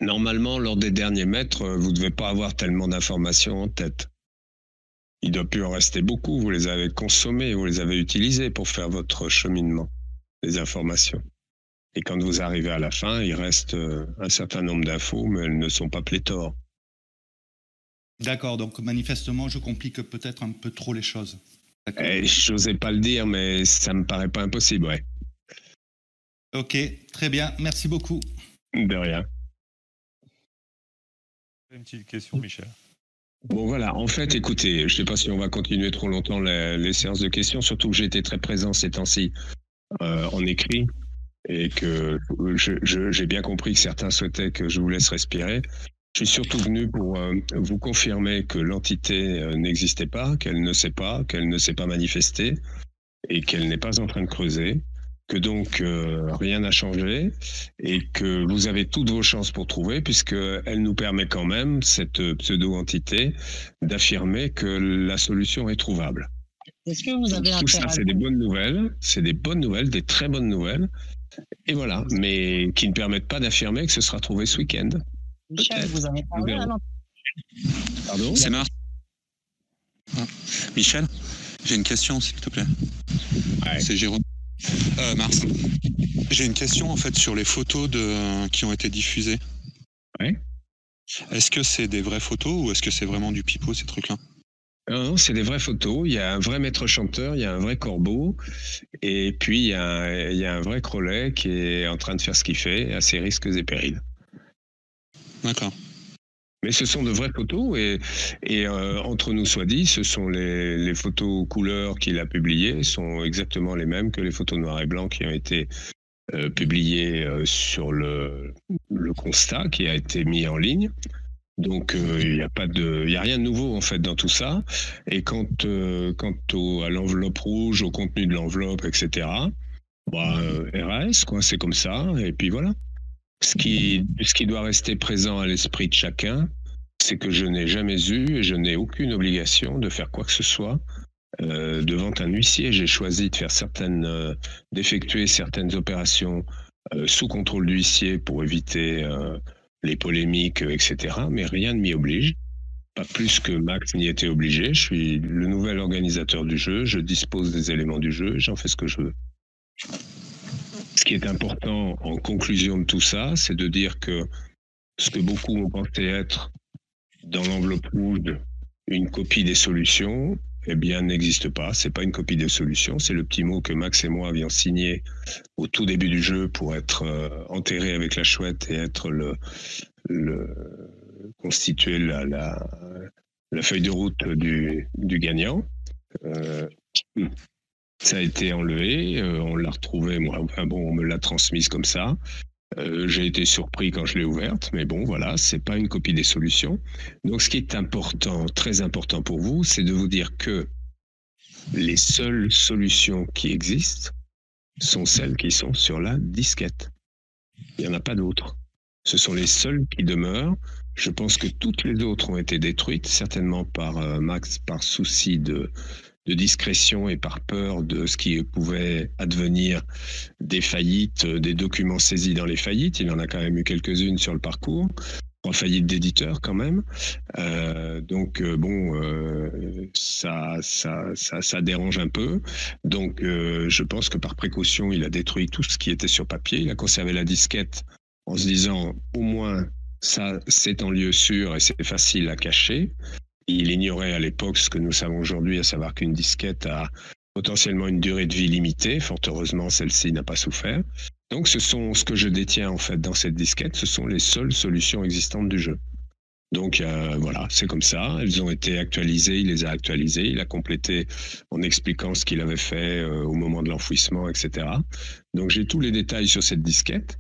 Speaker 1: Normalement, lors des derniers mètres, vous ne devez pas avoir tellement d'informations en tête. Il doit plus en rester beaucoup, vous les avez consommées, vous les avez utilisées pour faire votre cheminement des informations. Et quand vous arrivez à la fin, il reste un certain nombre d'infos, mais elles ne sont pas pléthores.
Speaker 15: D'accord, donc manifestement, je complique peut-être un peu trop les choses.
Speaker 1: Je n'osais pas le dire, mais ça me paraît pas impossible, ouais.
Speaker 15: Ok, très bien, merci beaucoup.
Speaker 1: De rien.
Speaker 16: Une petite question, Michel.
Speaker 1: Bon voilà, en fait, écoutez, je ne sais pas si on va continuer trop longtemps les séances de questions, surtout que j'ai été très présent ces temps-ci en écrit et que j'ai bien compris que certains souhaitaient que je vous laisse respirer. Je suis surtout venu pour vous confirmer que l'entité n'existait pas, qu'elle ne s'est pas manifestée et qu'elle n'est pas en train de creuser, que donc rien n'a changé et que vous avez toutes vos chances pour trouver, puisqu'elle nous permet quand même, cette pseudo-entité, d'affirmer que la solution est trouvable.
Speaker 9: Est-ce que vous avez
Speaker 1: Tout ça, c'est des bonnes nouvelles, des très bonnes nouvelles, et voilà, mais qui ne permettent pas d'affirmer que ce sera trouvé ce week-end.
Speaker 9: Michel, vous avez parlé à
Speaker 1: Pardon?
Speaker 13: C'est Mars. Michel, j'ai une question, s'il te plaît.
Speaker 1: Ouais.
Speaker 13: C'est Jérôme. Mars. J'ai une question en fait sur les photos qui ont été diffusées.
Speaker 1: Ouais.
Speaker 13: Est-ce que c'est des vraies photos ou est-ce que c'est vraiment du pipeau, ces trucs-là?
Speaker 1: Non, c'est des vraies photos. Il y a un vrai maître chanteur, il y a un vrai corbeau, et puis il y a un vrai Crowley qui est en train de faire ce qu'il fait, à ses risques et périls.
Speaker 13: D'accord.
Speaker 1: Mais ce sont de vraies photos et entre nous soit dit, ce sont les photos couleurs qu'il a publiées sont exactement les mêmes que les photos noir et blanc qui ont été publiées sur le constat qui a été mis en ligne. Donc il y a rien de nouveau en fait dans tout ça. Et quant à l'enveloppe rouge, au contenu de l'enveloppe, etc. RAS quoi, c'est comme ça. Et puis voilà. Ce qui doit rester présent à l'esprit de chacun, c'est que je n'ai jamais eu et je n'ai aucune obligation de faire quoi que ce soit devant un huissier. J'ai choisi de faire d'effectuer certaines opérations sous contrôle du huissier pour éviter les polémiques, etc. Mais rien ne m'y oblige. Pas plus que Max n'y était obligé. Je suis le nouvel organisateur du jeu. Je dispose des éléments du jeu. J'en fais ce que je veux. Ce qui est important en conclusion de tout ça, c'est de dire que ce que beaucoup ont pensé être dans l'enveloppe rouge une copie des solutions, eh bien, n'existe pas. C'est pas une copie des solutions. C'est le petit mot que Max et moi avions signé au tout début du jeu pour être enterré avec la chouette et être constituer la feuille de route du gagnant. Ça a été enlevé, on l'a retrouvé, on me l'a transmise comme ça. J'ai été surpris quand je l'ai ouverte, mais bon, voilà, c'est pas une copie des solutions. Donc, ce qui est important, très important pour vous, c'est de vous dire que les seules solutions qui existent sont celles qui sont sur la disquette. Il n'y en a pas d'autres. Ce sont les seules qui demeurent. Je pense que toutes les autres ont été détruites, certainement par Max, par souci de discrétion et par peur de ce qui pouvait advenir des faillites, des documents saisis dans les faillites. Il en a quand même eu quelques-unes sur le parcours, 3 faillites d'éditeurs quand même. Ça dérange un peu. Donc je pense que par précaution, il a détruit tout ce qui était sur papier. Il a conservé la disquette en se disant au moins ça c'est en lieu sûr et c'est facile à cacher. Il ignorait à l'époque ce que nous savons aujourd'hui, à savoir qu'une disquette a potentiellement une durée de vie limitée. Fort heureusement, celle-ci n'a pas souffert. Donc, ce que je détiens en fait dans cette disquette, ce sont les seules solutions existantes du jeu. Donc voilà, c'est comme ça. Elles ont été actualisées, il les a actualisées, il a complété en expliquant ce qu'il avait fait au moment de l'enfouissement, etc. Donc j'ai tous les détails sur cette disquette.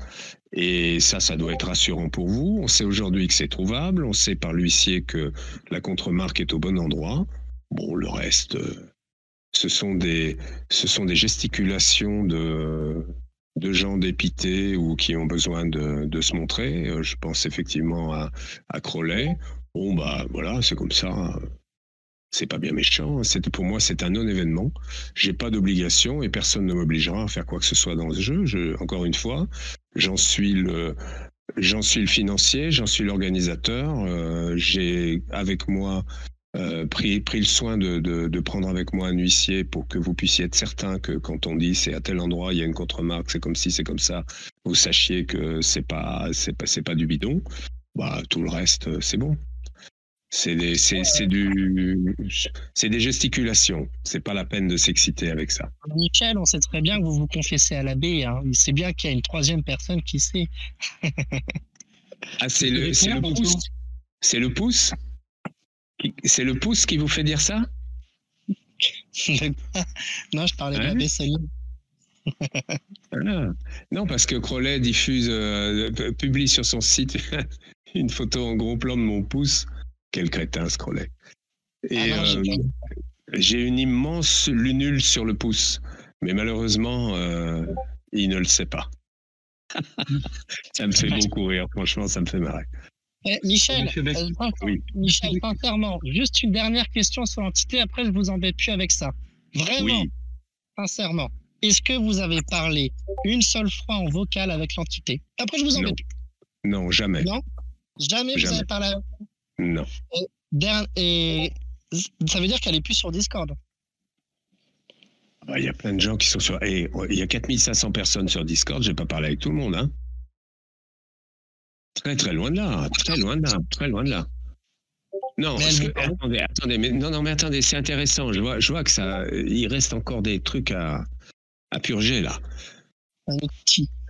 Speaker 1: Et ça doit être rassurant pour vous. On sait aujourd'hui que c'est trouvable, on sait par l'huissier que la contre-marque est au bon endroit. Bon, le reste, ce sont des gesticulations de gens dépités ou qui ont besoin de se montrer. Je pense effectivement à Crowley. Bon, bah voilà, c'est comme ça. C'est pas bien méchant. Pour moi, c'est un non-événement. J'ai pas d'obligation et personne ne m'obligera à faire quoi que ce soit dans ce jeu. Encore une fois, j'en suis le financier, j'en suis l'organisateur. J'ai avec moi pris le soin de prendre avec moi un huissier pour que vous puissiez être certain que quand on dit c'est à tel endroit, il y a une contre-marque, c'est comme si, c'est comme ça, vous sachiez que c'est pas du bidon. Bah, tout le reste, c'est bon. C'est des gesticulations. C'est pas la peine de s'exciter avec ça.
Speaker 9: Michel, on sait très bien que vous vous confessez à l'abbé. Hein. Il sait bien qu'il y a une troisième personne qui sait.
Speaker 1: Ah, c'est le pouce. C'est le pouce. C'est le pouce qui vous fait dire ça?
Speaker 9: Non, je parlais de l'abbé Salim.
Speaker 1: Voilà. Non, parce que Crowley publie sur son site une photo en gros plan de mon pouce. Quel crétin, ce Crowley. Et j'ai une immense lunule sur le pouce. Mais malheureusement, il ne le sait pas. Ça me fait beaucoup rire. Franchement, ça me fait marrer.
Speaker 9: Michel,
Speaker 1: oui.
Speaker 9: Michel, sincèrement, juste une dernière question sur l'entité, après je vous embête plus avec ça. Vraiment,
Speaker 1: oui.
Speaker 9: Sincèrement, est-ce que vous avez parlé une seule fois en vocal avec l'entité? Après je vous embête plus.
Speaker 1: Non, jamais.
Speaker 9: Non, jamais vous avez parlé avec...
Speaker 1: Non.
Speaker 9: Et ça veut dire qu'elle est plus sur Discord.
Speaker 1: Il y a plein de gens qui sont sur... Et il y a 4500 personnes sur Discord, je vais pas parler avec tout le monde, hein. Très très loin de là, très loin de là, très loin de là. Non, attendez, mais attendez, c'est intéressant. Je vois que ça, il reste encore des trucs à purger là.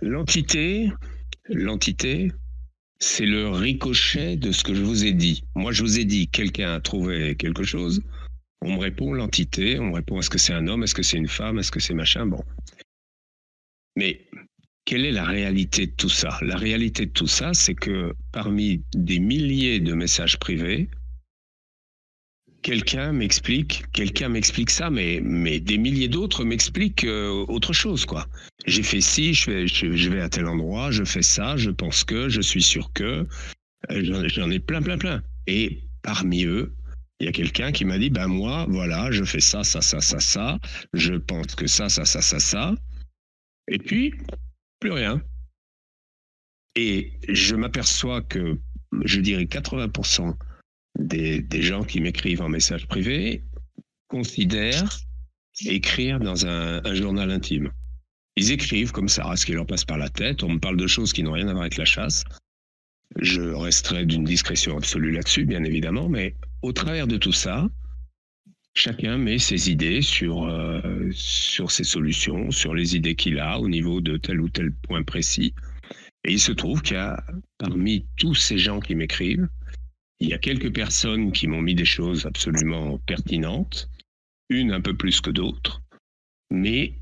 Speaker 1: L'entité, c'est le ricochet de ce que je vous ai dit. Moi, je vous ai dit, quelqu'un a trouvé quelque chose. On me répond l'entité, on me répond est-ce que c'est un homme, est-ce que c'est une femme, est-ce que c'est machin, bon. Mais quelle est la réalité de tout ça? La réalité de tout ça, c'est que parmi des milliers de messages privés, quelqu'un m'explique ça, mais des milliers d'autres m'expliquent autre chose, quoi. J'ai fait ci, je vais à tel endroit, je fais ça, je pense que, je suis sûr que, j'en ai plein. Et parmi eux, il y a quelqu'un qui m'a dit, ben moi, voilà, je fais ça, je pense que ça. Et puis, plus rien. Et je m'aperçois que, je dirais 80% des gens qui m'écrivent en message privé considèrent écrire dans un journal intime. Ils écrivent comme ça, ce qui leur passe par la tête. On me parle de choses qui n'ont rien à voir avec la chasse. Je resterai d'une discrétion absolue là-dessus, bien évidemment, mais au travers de tout ça, chacun met ses idées sur ses solutions, sur les idées qu'il a au niveau de tel ou tel point précis. Et il se trouve qu'il y a, parmi tous ces gens qui m'écrivent, il y a quelques personnes qui m'ont mis des choses absolument pertinentes, une un peu plus que d'autres, mais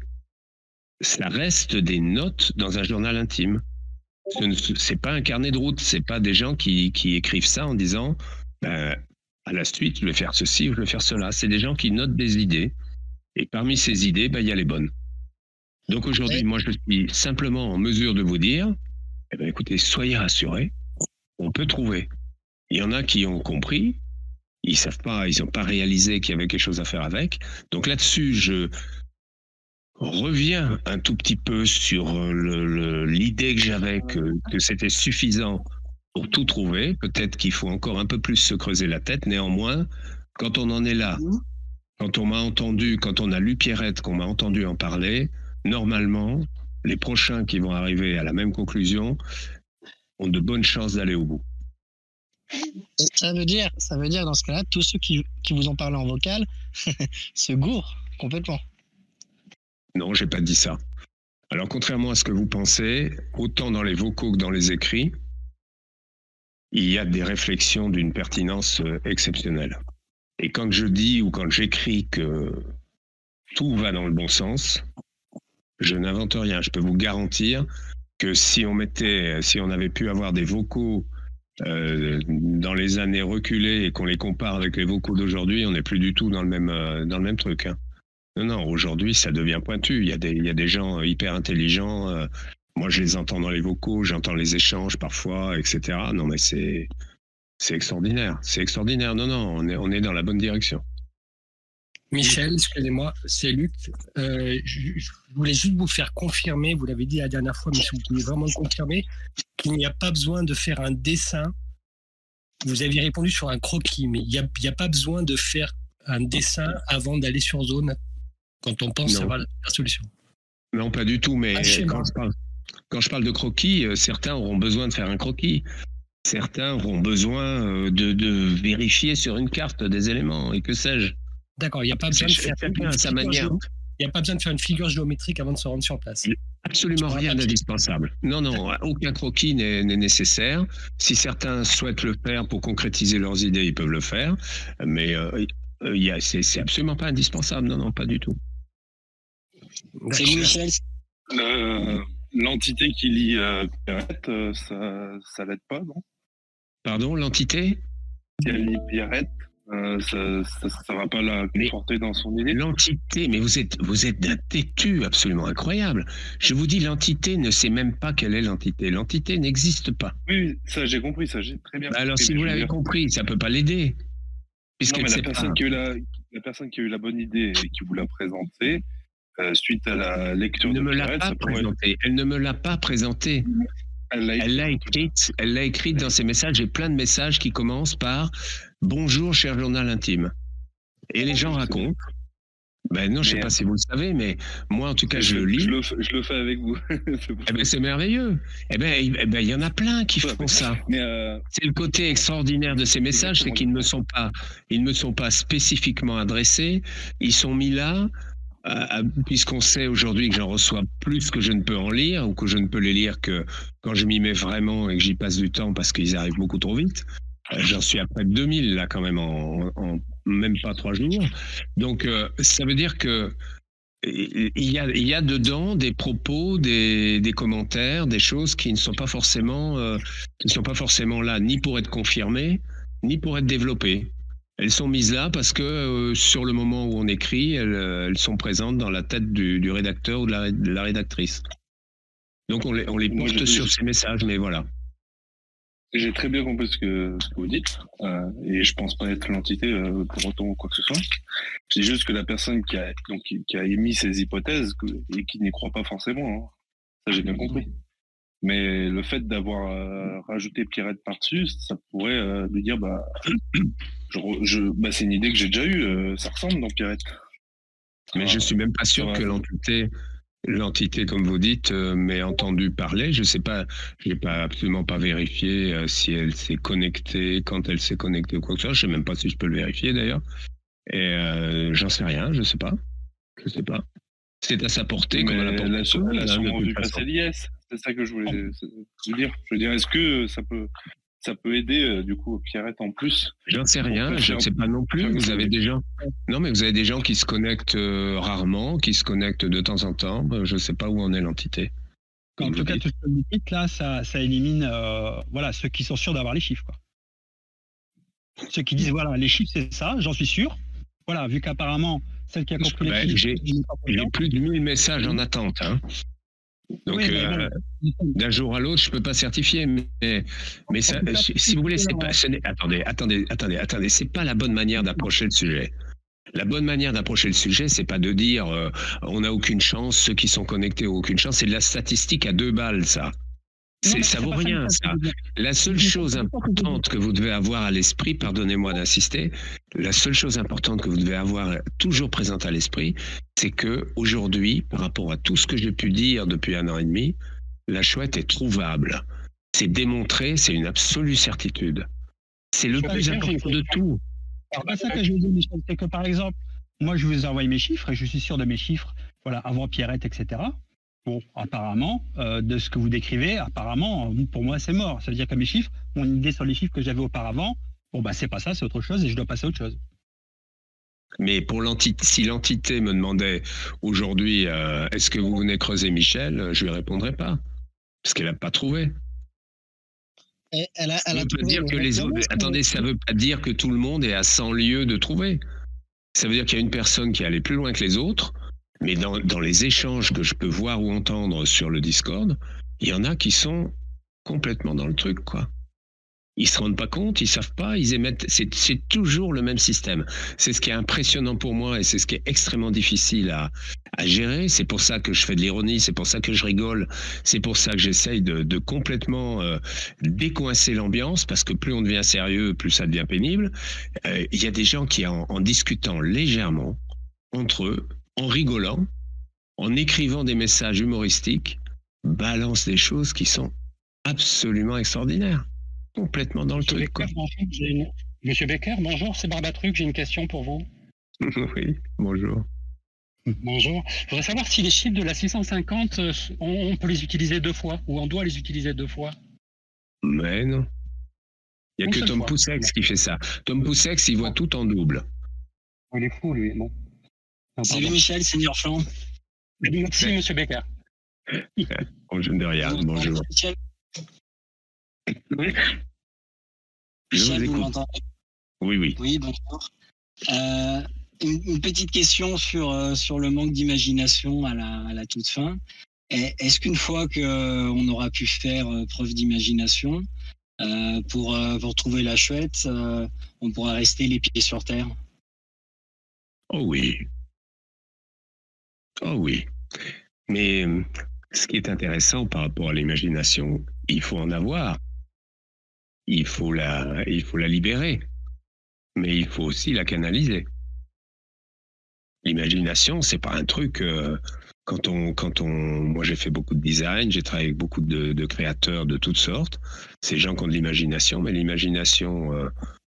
Speaker 1: ça reste des notes dans un journal intime. C'est pas un carnet de route, c'est pas des gens qui écrivent ça en disant à la suite, je vais faire ceci ou je vais faire cela. C'est des gens qui notent des idées. Et parmi ces idées, il y a les bonnes. Donc aujourd'hui, moi, je suis simplement en mesure de vous dire, écoutez, soyez rassurés, on peut trouver. Il y en a qui ont compris, ils savent pas, ils n'ont pas réalisé qu'il y avait quelque chose à faire avec. Donc là-dessus, je reviens un tout petit peu sur l'idée que j'avais que c'était suffisant pour tout trouver. Peut-être qu'il faut encore un peu plus se creuser la tête. Néanmoins, quand on en est là, quand on m'a entendu, quand on a lu Pierrette, qu'on m'a entendu en parler, normalement, les prochains qui vont arriver à la même conclusion ont de bonnes chances d'aller au bout.
Speaker 9: Ça veut dire dans ce cas-là, tous ceux qui vous ont parlé en vocal se gourrent complètement.
Speaker 1: Non, j'ai pas dit ça. Alors, contrairement à ce que vous pensez, autant dans les vocaux que dans les écrits, il y a des réflexions d'une pertinence exceptionnelle. Et quand je dis ou quand j'écris que tout va dans le bon sens, je n'invente rien. Je peux vous garantir que si on avait pu avoir des vocaux dans les années reculées et qu'on les compare avec les vocaux d'aujourd'hui, on n'est plus du tout dans le même truc. Hein. Non, aujourd'hui, ça devient pointu. Il y a des gens hyper intelligents. Moi, je les entends dans les vocaux, j'entends les échanges parfois, etc. Non, mais c'est extraordinaire. C'est extraordinaire. Non, on est dans la bonne direction.
Speaker 16: Michel, excusez-moi, c'est Luc. Je voulais juste vous faire confirmer, vous l'avez dit la dernière fois, mais si vous pouvez vraiment le confirmer, qu'il n'y a pas besoin de faire un dessin. Vous aviez répondu sur un croquis, mais il n'y a pas besoin de faire un dessin avant d'aller sur zone quand on pense avoir la solution.
Speaker 1: Non, pas du tout, mais quand je parle de croquis, certains auront besoin de faire un croquis. Certains auront besoin de vérifier sur une carte des éléments, et que sais-je.
Speaker 16: D'accord, il n'y a pas besoin de faire
Speaker 1: sa manière.
Speaker 16: Il n'y a pas besoin de faire une figure géométrique avant de se rendre sur place.
Speaker 1: Absolument rien d'indispensable. Non, aucun croquis n'est nécessaire. Si certains souhaitent le faire pour concrétiser leurs idées, ils peuvent le faire. Mais c'est absolument pas indispensable. Non, pas du tout.
Speaker 16: C'est Michel.
Speaker 17: L'entité qui lie Pierrette, ça l'aide pas, non?
Speaker 1: Pardon, l'entité?
Speaker 17: Si elle lit Pierrette, ça va pas la conforter dans son idée.
Speaker 1: L'entité, mais vous êtes d'un têtu absolument incroyable. Je vous dis, l'entité ne sait même pas quelle est l'entité. L'entité n'existe pas.
Speaker 17: Oui, ça j'ai compris, ça j'ai très bien compris.
Speaker 1: Alors si vous l'avez compris, ça peut pas l'aider.
Speaker 17: Non, mais la personne qui a eu la bonne idée et qui vous l'a présentée, suite à la lecture de Pierrette,
Speaker 1: elle ne me l'a pas présentée. Elle l'a écrite dans ses messages. J'ai plein de messages qui commencent par « Bonjour, cher journal intime ». Et les gens racontent. Ben non, je ne sais pas si vous le savez, mais moi, en tout cas, je le lis.
Speaker 17: Je le fais avec vous.
Speaker 1: C'est merveilleux. Il y en a plein qui font ça. C'est le côté extraordinaire de ces messages, c'est qu'ils ne me sont pas spécifiquement adressés. Ils sont mis là. Puisqu'on sait aujourd'hui que j'en reçois plus que je ne peux en lire, ou que je ne peux les lire que quand je m'y mets vraiment et que j'y passe du temps parce qu'ils arrivent beaucoup trop vite. J'en suis à près de 2000 là quand même en même pas 3 jours. Donc ça veut dire que il y a dedans des propos, des commentaires, des choses qui ne sont pas forcément là ni pour être confirmées ni pour être développées. Elles sont mises là parce que sur le moment où on écrit, elles sont présentes dans la tête du rédacteur ou de la rédactrice. Donc on les porte sur ces messages, mais voilà.
Speaker 17: J'ai très bien compris ce que vous dites, et je pense pas être l'entité pour autant ou quoi que ce soit. C'est juste que la personne qui a émis ces hypothèses et qui n'y croit pas forcément, hein. Ça j'ai bien compris. Mais le fait d'avoir rajouté Pierrette par-dessus, ça pourrait lui dire c'est une idée que j'ai déjà eue, ça ressemble dans Pierrette.
Speaker 1: Mais je suis même pas sûr que l'entité, comme vous dites, m'ait entendu parler. Je sais pas, j'ai absolument pas vérifié si elle s'est connectée, quand elle s'est connectée ou quoi que ce soit. Je sais même pas si je peux le vérifier d'ailleurs. Et j'en sais rien, je sais pas. C'est à sa portée comme à la portée.
Speaker 17: Elle a sûrement vu passer l'IS. C'est ça que je voulais vous dire. Je veux dire, est-ce que ça peut aider du coup Pierrette en plus?
Speaker 1: J'en sais rien, je ne sais pas non plus. Vous avez des gens qui se connectent rarement, qui se connectent de temps en temps. Je ne sais pas où en est l'entité.
Speaker 2: En tout cas, tout ce que vous dites là, ça élimine ceux qui sont sûrs d'avoir les chiffres, quoi. Ceux qui disent les chiffres c'est ça, j'en suis sûr. Voilà, vu qu'apparemment celle qui a compris les chiffres.
Speaker 1: J'ai plus de 1000 messages en attente. Hein. Donc, d'un jour à l'autre, je peux pas certifier, mais ça, si vous voulez, attendez, c'est pas la bonne manière d'approcher le sujet. La bonne manière d'approcher le sujet, c'est pas de dire on n'a aucune chance, ceux qui sont connectés ont aucune chance. C'est de la statistique à 2 balles, ça. Ça vaut rien, ça. La seule chose importante que vous devez avoir à l'esprit, pardonnez-moi d'insister, la seule chose importante que vous devez avoir toujours présente à l'esprit, c'est que aujourd'hui, par rapport à tout ce que j'ai pu dire depuis 1 an et demi, la chouette est trouvable. C'est démontré, c'est une absolue certitude. C'est le plus important de tout.
Speaker 2: C'est pas ça que je veux dire, Michel, c'est que par exemple, moi je vous ai envoyé mes chiffres et je suis sûr de mes chiffres. voilà, avant Pierrette, etc. Bon, apparemment, de ce que vous décrivez, apparemment, pour moi, c'est mort. Ça veut dire que mes chiffres, mon idée sur les chiffres que j'avais auparavant, bon, bah, c'est pas ça, c'est autre chose et je dois passer à autre chose.
Speaker 1: Mais pour l'entité, si l'entité me demandait aujourd'hui, est-ce que vous venez creuser Michel, je lui répondrais pas. Parce qu'elle n'a pas trouvé.
Speaker 9: Elle a
Speaker 1: Ça veut pas
Speaker 9: trouvé
Speaker 1: dire
Speaker 9: le
Speaker 1: que les autres.
Speaker 9: référence,
Speaker 1: Attendez, ça veut pas dire que tout le monde est à 100 lieues de trouver. Ça veut dire qu'il y a une personne qui est allée plus loin que les autres, mais dans les échanges que je peux voir ou entendre sur le Discord, il y en a qui sont complètement dans le truc, quoi. Ils se rendent pas compte, ils savent pas, ils émettent. C'est toujours le même système. C'est ce qui est impressionnant pour moi et c'est ce qui est extrêmement difficile à gérer. C'est pour ça que je fais de l'ironie, c'est pour ça que je rigole, c'est pour ça que j'essaye de complètement décoincer l'ambiance parce que plus on devient sérieux, plus ça devient pénible. Il y a des gens qui, en discutant légèrement entre eux, en rigolant, en écrivant des messages humoristiques, balancent des choses qui sont absolument extraordinaires. Complètement dans le truc, quoi.
Speaker 18: Monsieur Becker, bonjour, c'est Barbatruc, j'ai une question pour vous.
Speaker 1: Oui, bonjour.
Speaker 18: Bonjour. Je voudrais savoir si les chiffres de la 650, on peut les utiliser 2 fois, ou on doit les utiliser 2 fois.
Speaker 1: Mais non. Il n'y a que Tom Poussex qui fait ça. Tom Poussex, il voit tout en double.
Speaker 18: Il est fou, lui. Bon.
Speaker 19: Salut Michel, Seigneur Flan.
Speaker 18: Merci, monsieur Becker.
Speaker 1: Bonjour de rien, bonjour.
Speaker 19: Michel,
Speaker 18: Oui.
Speaker 19: Michel, vous
Speaker 1: écoute.
Speaker 19: m'entendez?
Speaker 1: Oui, oui.
Speaker 19: Oui, bonjour. Une petite question sur le manque d'imagination à la toute fin. Est-ce qu'une fois qu'on aura pu faire preuve d'imagination pour trouver la chouette, on pourra rester les pieds sur terre?
Speaker 1: Oh oui. Oh oui. Mais ce qui est intéressant par rapport à l'imagination, il faut en avoir. Il faut la libérer. Mais il faut aussi la canaliser. L'imagination, c'est pas un truc. Moi, j'ai fait beaucoup de design, j'ai travaillé avec beaucoup de créateurs de toutes sortes. C'est gens qui ont de l'imagination, mais l'imagination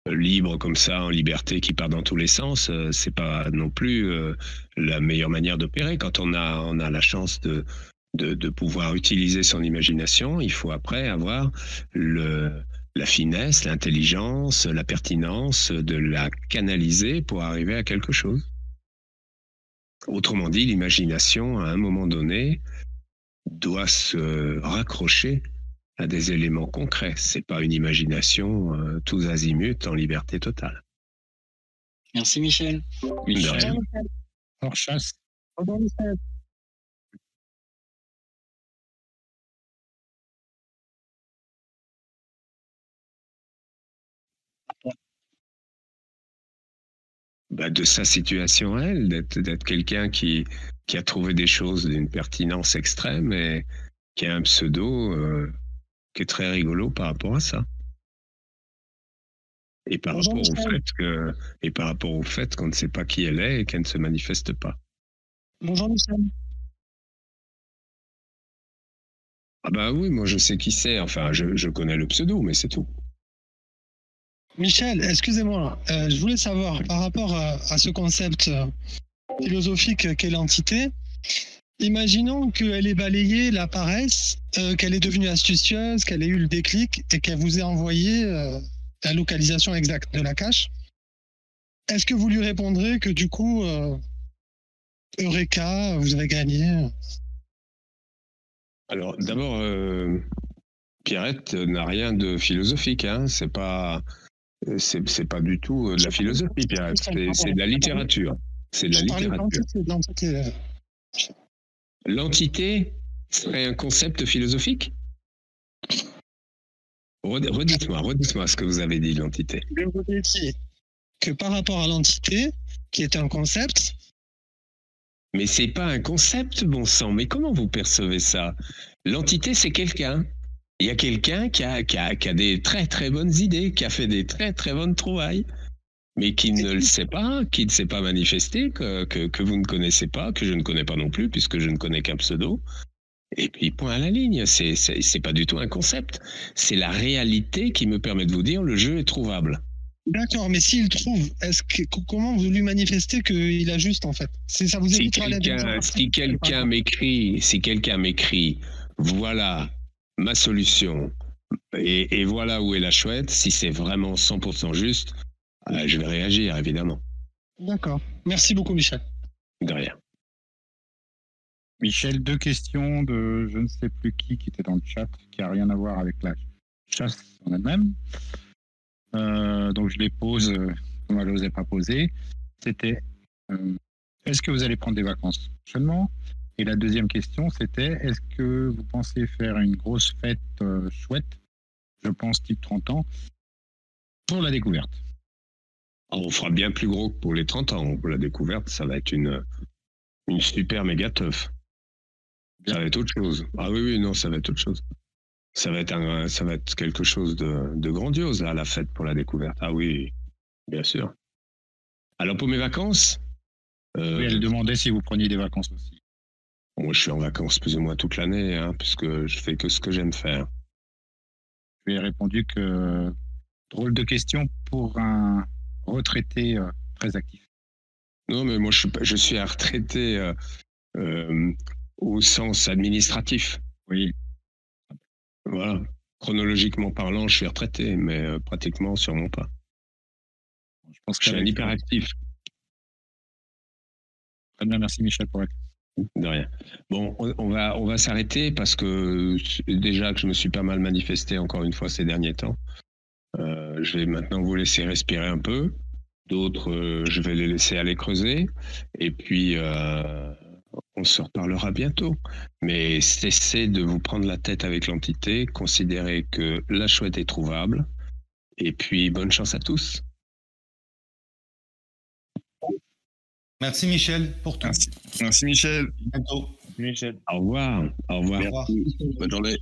Speaker 1: libre comme ça, en liberté, qui part dans tous les sens, c'est pas non plus la meilleure manière d'opérer. Quand on a la chance de pouvoir utiliser son imagination, il faut après avoir la finesse, l'intelligence, la pertinence de la canaliser pour arriver à quelque chose. Autrement dit, l'imagination, à un moment donné, doit se raccrocher à des éléments concrets. C'est pas une imagination tous azimuts en liberté totale.
Speaker 19: Merci Michel.
Speaker 1: De rien.
Speaker 8: Hors chasse.
Speaker 1: De sa situation à elle, d'être quelqu'un qui a trouvé des choses d'une pertinence extrême et qui a un pseudo qui est très rigolo par rapport à ça. Et par rapport au fait qu'on ne sait pas qui elle est et qu'elle ne se manifeste pas.
Speaker 9: Bonjour Michel.
Speaker 1: Ah bah oui, moi je sais qui c'est. Enfin, je connais le pseudo, mais c'est tout.
Speaker 9: Michel, excusez-moi, je voulais savoir par rapport à ce concept philosophique qu'est l'entité, imaginons qu'elle ait balayé la paresse, qu'elle est devenue astucieuse, qu'elle ait eu le déclic et qu'elle vous ait envoyé la localisation exacte de la cache. Est-ce que vous lui répondrez que du coup, Eureka, vous avez gagné?
Speaker 1: Alors d'abord, Pierrette n'a rien de philosophique, hein. C'est pas du tout de la philosophie, Pierrette. C'est de la littérature. C'est de la littérature. L'entité serait un concept philosophique? Redites-moi ce que vous avez dit, l'entité.
Speaker 9: Je vous ai dit que par rapport à l'entité, qui est un concept.
Speaker 1: Mais c'est pas un concept, bon sang. Mais comment vous percevez ça? L'entité, c'est quelqu'un. Il y a quelqu'un qui a des très très bonnes idées, qui a fait des très très bonnes trouvailles, mais qui ne le sait pas, qui ne s'est pas manifesté, que vous ne connaissez pas, que je ne connais pas non plus, puisque je ne connais qu'un pseudo. Et puis point à la ligne, c'est pas du tout un concept. C'est la réalité qui me permet de vous dire le jeu est trouvable.
Speaker 9: D'accord, mais s'il trouve, comment vous lui manifestez qu'il a juste en fait? Ça vous évitera la deuxième
Speaker 1: Si quelqu'un m'écrit, voilà ma solution et voilà où est la chouette, si c'est vraiment 100% juste, je vais réagir évidemment.
Speaker 9: D'accord. Merci beaucoup, Michel.
Speaker 1: De rien.
Speaker 8: Michel, 2 questions de je ne sais plus qui était dans le chat, qui n'a rien à voir avec la chasse en elle-même. Donc je les pose comme elle n'osait pas poser. C'était est-ce que vous allez prendre des vacances prochainement? Et la deuxième question, c'était est-ce que vous pensez faire une grosse fête chouette, je pense type 30 ans, pour la découverte?
Speaker 1: On fera bien plus gros que pour les 30 ans. Pour la découverte, ça va être une super méga teuf. Ça va être autre chose. Ah oui, non, ça va être autre chose. Ça va être quelque chose de grandiose, là, la fête pour la découverte. Ah oui, bien sûr. Alors pour mes vacances...
Speaker 8: Oui, elle demandait si vous preniez des vacances aussi.
Speaker 1: Bon, je suis en vacances plus ou moins toute l'année, hein, puisque je fais que ce que j'aime faire.
Speaker 8: Je lui ai répondu que drôle de question pour un retraité très actif.
Speaker 1: Non, mais moi je suis un retraité au sens administratif.
Speaker 8: Oui.
Speaker 1: Voilà. Chronologiquement parlant, je suis retraité, mais pratiquement sûrement pas. Je suis un hyperactif.
Speaker 8: Très bien, merci Michel pour être.
Speaker 1: De rien. Bon, on va s'arrêter parce que déjà que je me suis pas mal manifesté encore une fois ces derniers temps. Je vais maintenant vous laisser respirer un peu. D'autres, je vais les laisser aller creuser. Et puis, on se reparlera bientôt. Mais cessez de vous prendre la tête avec l'entité. Considérez que la chouette est trouvable. Et puis, bonne chance à tous.
Speaker 15: Merci Michel pour tout.
Speaker 5: Merci Michel.
Speaker 15: À bientôt.
Speaker 1: Au revoir. Au revoir.
Speaker 15: Au revoir.
Speaker 5: Bonne journée.